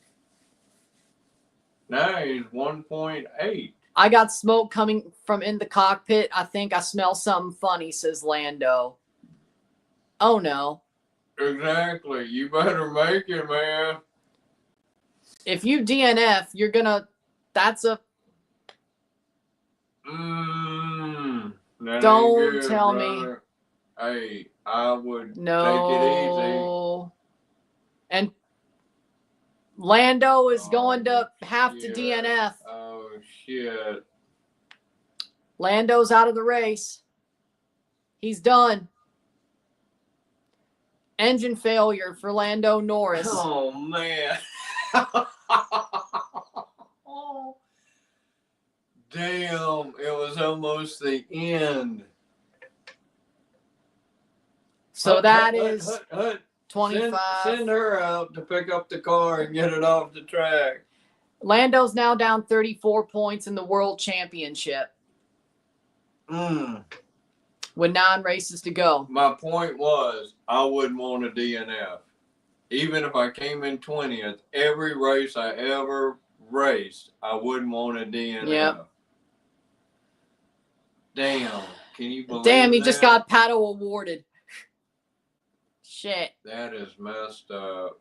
Now he's 1.8. I got smoke coming from in the cockpit. I think I smell something funny, says Lando. Oh, no. Exactly. You better make it, man. If you DNF, you're going to... That's a... Don't Don't tell me. Hey, I would No. take it easy. And Lando is going to have to DNF. Oh, shit. Lando's out of the race. He's done. Engine failure for Lando Norris. Oh, man. Damn, it was almost the end. So that is 25. Send her out to pick up the car and get it off the track. Lando's now down 34 points in the World Championship. With 9 races to go. My point was, I wouldn't want a DNF. Even if I came in 20th, every race I ever raced, I wouldn't want a DNF. Yep. Damn. Can you believe Damn, he that? just got Pato awarded. Shit. That is messed up.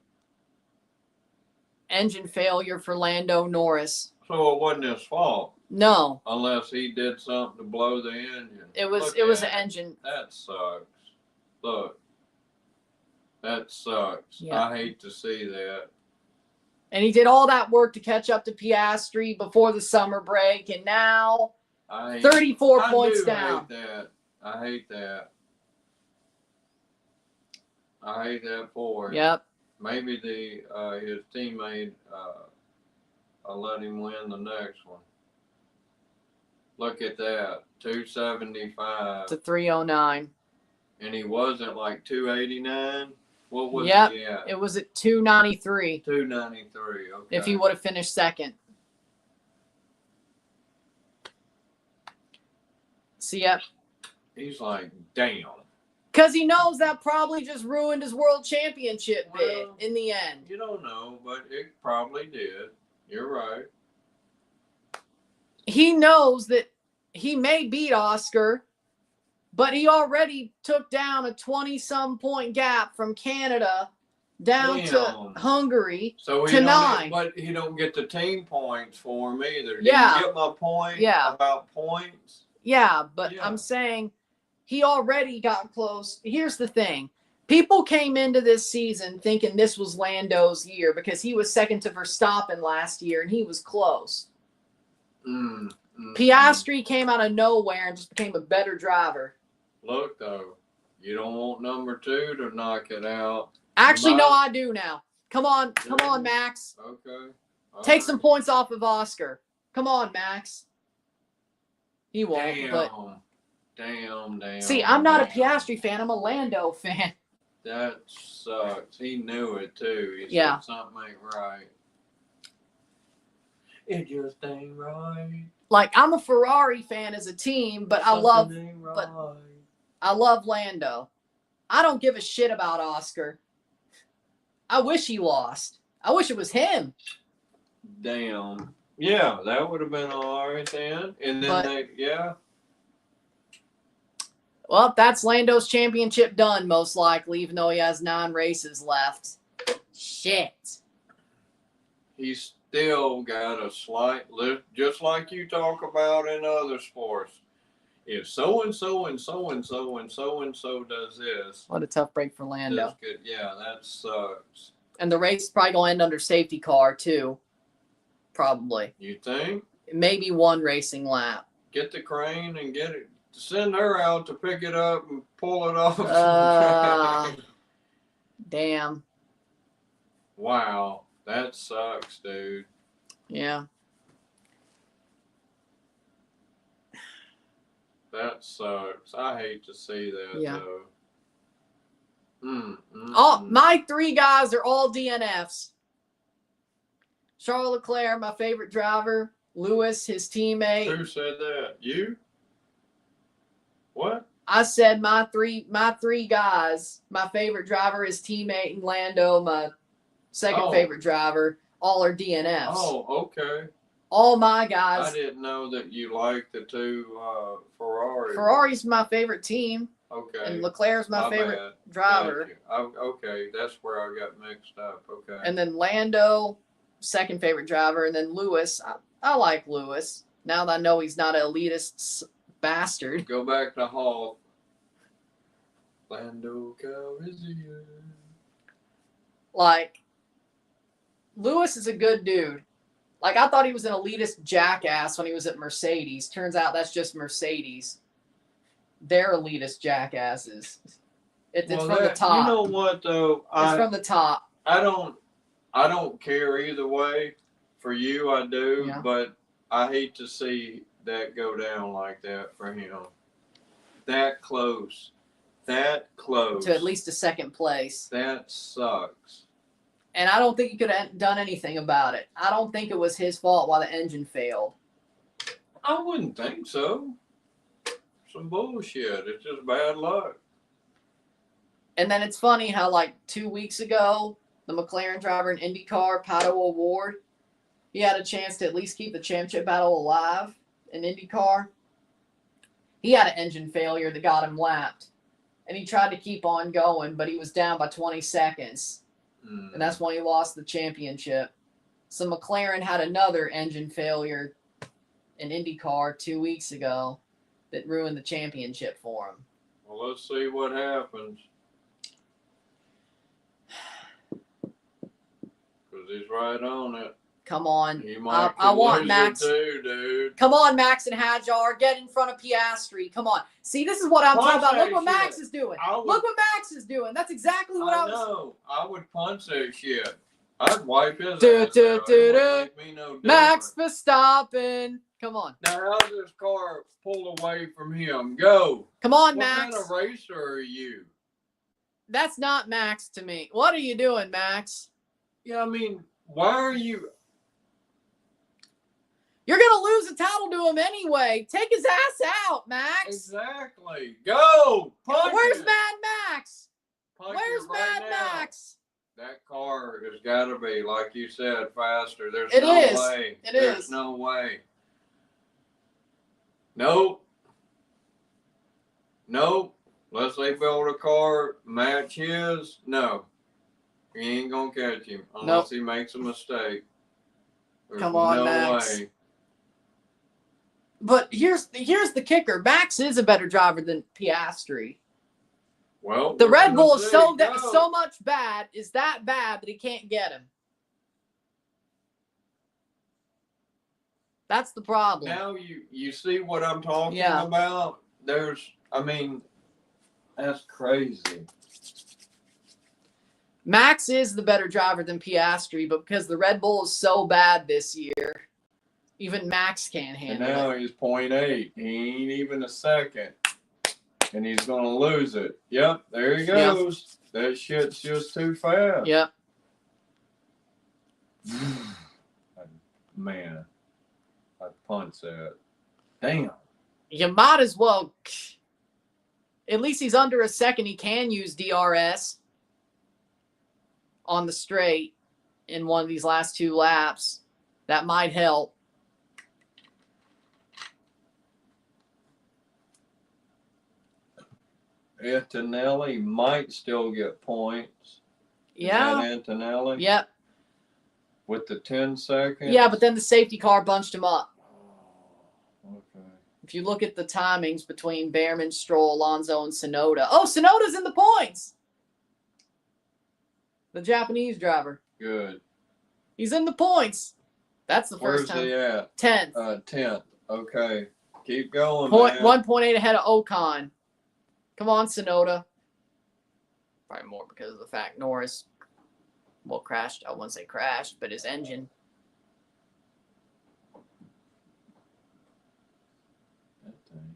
Engine failure for Lando Norris. So it wasn't his fault. No. Unless he did something to blow the engine. It was an engine. That sucks. Look. That sucks. Yeah. I hate to see that. And he did all that work to catch up to Piastri before the summer break, and now 34 points down. I hate that. I hate that for him. Yep. Maybe his teammate let him win the next one. Look at that, 275 to 309. And he wasn't like 289. What was he at? It was at 293. 293. Okay. If he would have finished second. See, yep. He's like, damn. Because he knows that probably just ruined his world championship bid in the end. You don't know, but it probably did. You're right. He knows that he may beat Oscar, but he already took down a 20-some point gap from Canada down to Hungary to 9. But he don't get the team points for him either. Yeah. Did you get my point about points? Yeah, but I'm saying he already got close. Here's the thing. People came into this season thinking this was Lando's year because he was second to Verstappen last year and he was close. Piastri came out of nowhere and just became a better driver. Look, though, you don't want number 2 to knock it out. Actually, no, I do now. Come on, Max. Okay. Take some points off of Oscar. Come on, Max. He won't. Damn. See, I'm not a Piastri fan. I'm a Lando fan. That sucks. He knew it, too. He said something ain't right. It just ain't right. Like, I'm a Ferrari fan as a team, but I love Lando. I don't give a shit about Oscar. I wish he lost. I wish it was him. Damn. Yeah, that would have been all right then. And then Well, that's Lando's championship done, most likely, even though he has 9 races left. Shit. He's still got a slight lift, just like you talk about in other sports. If so-and-so and so-and-so and so-and-so does this. What a tough break for Lando. That's good. Yeah, that sucks. And the race is probably going to end under safety car, too. Probably. You think? Maybe 1 racing lap. Get the crane and get it. Send her out to pick it up and pull it off. Damn. Wow. That sucks, dude. Yeah. That sucks. I hate to see that, though. My 3 guys are all DNFs. Charles Leclerc, my favorite driver. Lewis, his teammate. Who said that? You? What? I said my three guys. My favorite driver is teammate and Lando. My second favorite driver. All are DNFs. Oh, okay. All my guys. I didn't know that you liked the 2 Ferrari. Ferrari's my favorite team. Okay. And Leclerc's my favorite driver. Okay, that's where I got mixed up. Okay. And then Lando, second favorite driver, and then Lewis. I like Lewis. Now that I know he's not an elitist bastard. Go back to Hall. Lando Calrissian. Like, Lewis is a good dude. Like, I thought he was an elitist jackass when he was at Mercedes. Turns out that's just Mercedes. They're elitist jackasses. It's from the top. You know what, though? It's from the top. I don't care either way. For you, I do. Yeah. But I hate to see that go down like that for him. That close. That close. To at least a second place. That sucks. And I don't think he could have done anything about it. I don't think it was his fault why the engine failed. I wouldn't think so. Some bullshit. It's just bad luck. And then it's funny how, like, 2 weeks ago, the McLaren driver in IndyCar, Pato O'Ward, he had a chance to at least keep the championship battle alive in IndyCar. He had an engine failure that got him lapped. And he tried to keep on going, but he was down by 20 seconds. And that's when he lost the championship. So McLaren had another engine failure in IndyCar 2 weeks ago that ruined the championship for him. Well, let's see what happens. Because he's right on it. Come on. I want Max. Too, dude. Come on, Max and Hadjar. Get in front of Piastri. Come on. See, this is what I'm talking about. Look what Max is doing. Look what Max is doing. That's exactly what I was. Know. I would punch that shit. I'd wipe his ass out. Max Verstappen. Come on. Now, how's this car pull away from him? Go. Come on, Max. What kind of racer are you? That's not Max to me. What are you doing, Max? Yeah, I mean, why are you... You're going to lose the title to him anyway. Take his ass out, Max. Exactly. Go. Where's Mad Max? Where's Mad Max? That car has got to be, like you said, faster. There's no way. There's no way. Nope. Unless they build a car match his, no. He ain't going to catch him unless he makes a mistake. Come on, Max. Way. But here's the kicker. Max is a better driver than Piastri. Well, the Red Bull is so much bad, is that bad that he can't get him. That's the problem. Now you see what I'm talking about? That's crazy. Max is the better driver than Piastri, but because the Red Bull is so bad this year, even Max can't handle it. And now he's 0.8. He ain't even a second. And he's going to lose it. Yep, there he goes. Yep. That shit's just too fast. Yep. Man, I'd punch that. Damn. You might as well. At least he's under a second. He can use DRS on the straight in one of these last 2 laps. That might help. Antonelli might still get points. Yeah. Antonelli? Yep. With the 10 seconds? Yeah, but then the safety car bunched him up. Okay. If you look at the timings between Behrman, Stroll, Alonso, and Tsunoda. Oh, Tsunoda's in the points. The Japanese driver. Good. He's in the points. That's the first time. Where's he at? 10th. 10th. Okay. Keep going, 1.8 ahead of Ocon. Come on, Tsunoda. Probably more because of the fact Norris, crashed. I wouldn't say crashed, but his engine. That thing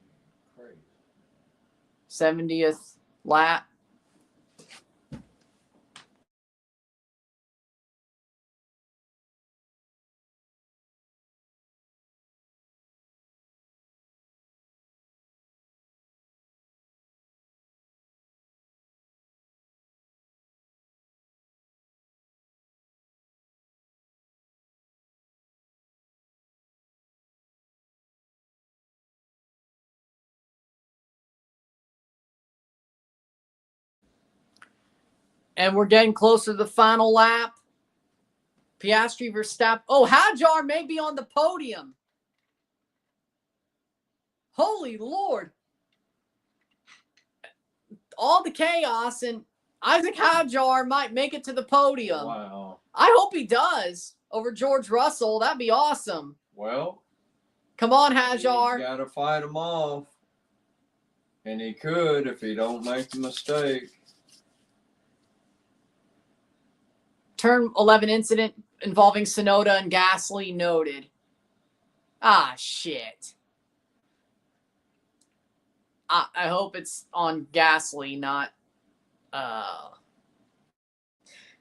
crazy. 70th lap. And we're getting closer to the final lap. Piastri Verstappen. Oh, Hadjar may be on the podium. Holy Lord. all the chaos, and Isaac Hadjar might make it to the podium. Wow. I hope he does over George Russell. That'd be awesome. Well, come on, Hadjar. He's got to fight him off. And he could if he don't make a mistake. Turn 11 incident involving Sonoda and Gasly noted. Ah, shit. I hope it's on Gasly, not...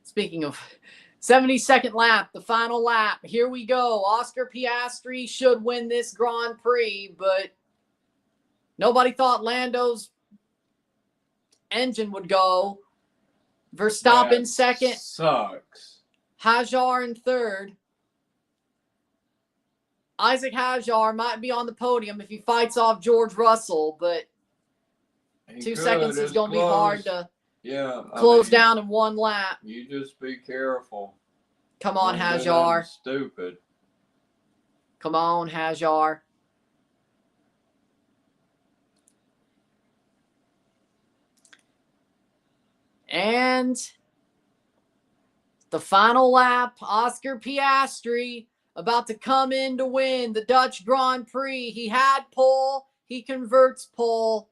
Speaking of 72nd lap, the final lap. Here we go. Oscar Piastri should win this Grand Prix, but nobody thought Lando's engine would go. Verstappen second. Sucks. Hadjar in third. Isaac Hadjar might be on the podium if he fights off George Russell, but 2 seconds is going to be hard to close down in one lap. You just be careful. Come on, Hadjar. Stupid. Come on, Hadjar. And the final lap, Oscar Piastri about to come in to win the Dutch Grand Prix. He had pole. He converts pole.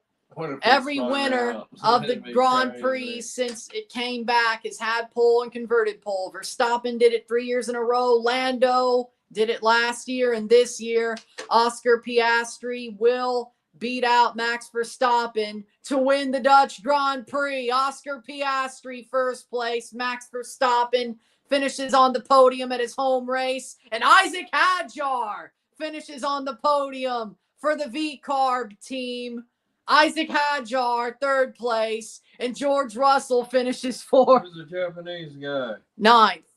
Every winner of the Grand Prix since it came back has had pole and converted pole. Verstappen did it 3 years in a row. Lando did it last year and this year. Oscar Piastri will beat out Max Verstappen to win the Dutch Grand Prix. Oscar Piastri first place. Max Verstappen finishes on the podium at his home race. And Isaac Hadjar finishes on the podium for the V-Carb team. Isaac Hadjar, third place. And George Russell finishes fourth. Who's the Japanese guy? Ninth.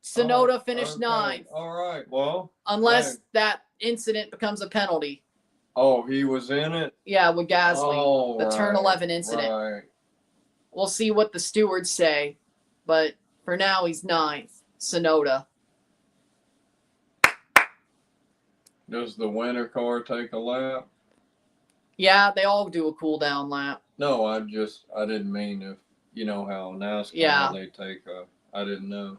Sonoda finished ninth. All right. Well. Unless that incident becomes a penalty. Oh, he was in it? Yeah, with Gasly. Oh, the turn 11 incident. Right. We'll see what the stewards say. But for now, he's ninth. Sonoda. Does the winter car take a lap? Yeah, they all do a cool down lap. No, I didn't mean if, you know how NASCAR they take I didn't know.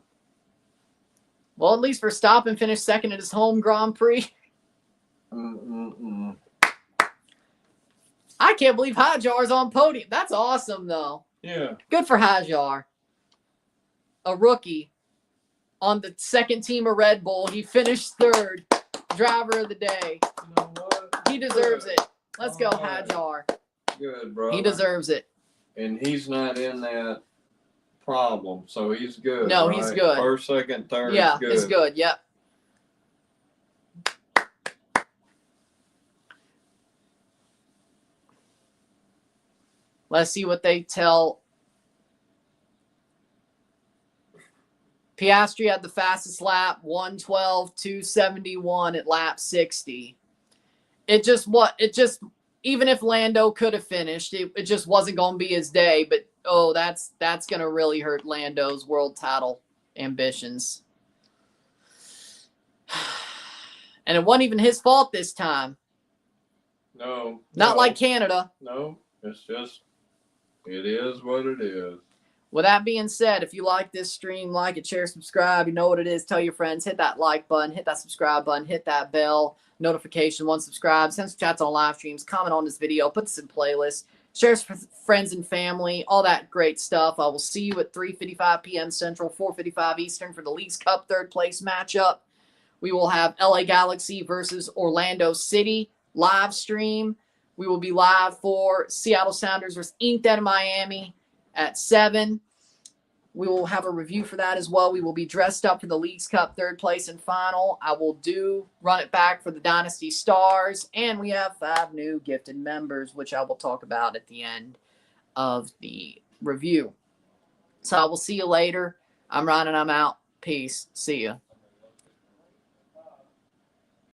Well, at least Verstappen finished second at his home Grand Prix. I can't believe Hadjar's on podium. That's awesome, though. Yeah. Good for Hadjar. A rookie on the second team of Red Bull. He finished third. Driver of the day. You know what? He deserves it. Let's go, Hadjar. Good, bro. He deserves it. And he's not in that problem, so he's good. No, right? he's good. First, second, third. Yeah, good. it's good. Yep. Let's see what they tell. Piastri had the fastest lap, 1:12.271 at lap 60. Even if Lando could have finished, it just wasn't going to be his day. But that's going to really hurt Lando's world title ambitions. And it wasn't even his fault this time. No. Not like Canada. No, it's just, it is what it is. With that being said, if you like this stream, like it, share, subscribe. You know what it is. Tell your friends. Hit that like button. Hit that subscribe button. Hit that bell notification. Once subscribed. Send some chats on live streams. Comment on this video. Put this in playlist. Share it with friends and family. All that great stuff. I will see you at 3:55 p.m. Central, 4:55 Eastern for the Leagues Cup third place matchup. We will have LA Galaxy versus Orlando City live stream. We will be live for Seattle Sounders versus Inter Miami at 7. We will have a review for that as well. We will be dressed up for the Leagues Cup third place and final. I will run it back for the Dynasty Stars. And we have 5 new gifted members, which I will talk about at the end of the review. So I will see you later. I'm Ryan and I'm out. Peace. See ya.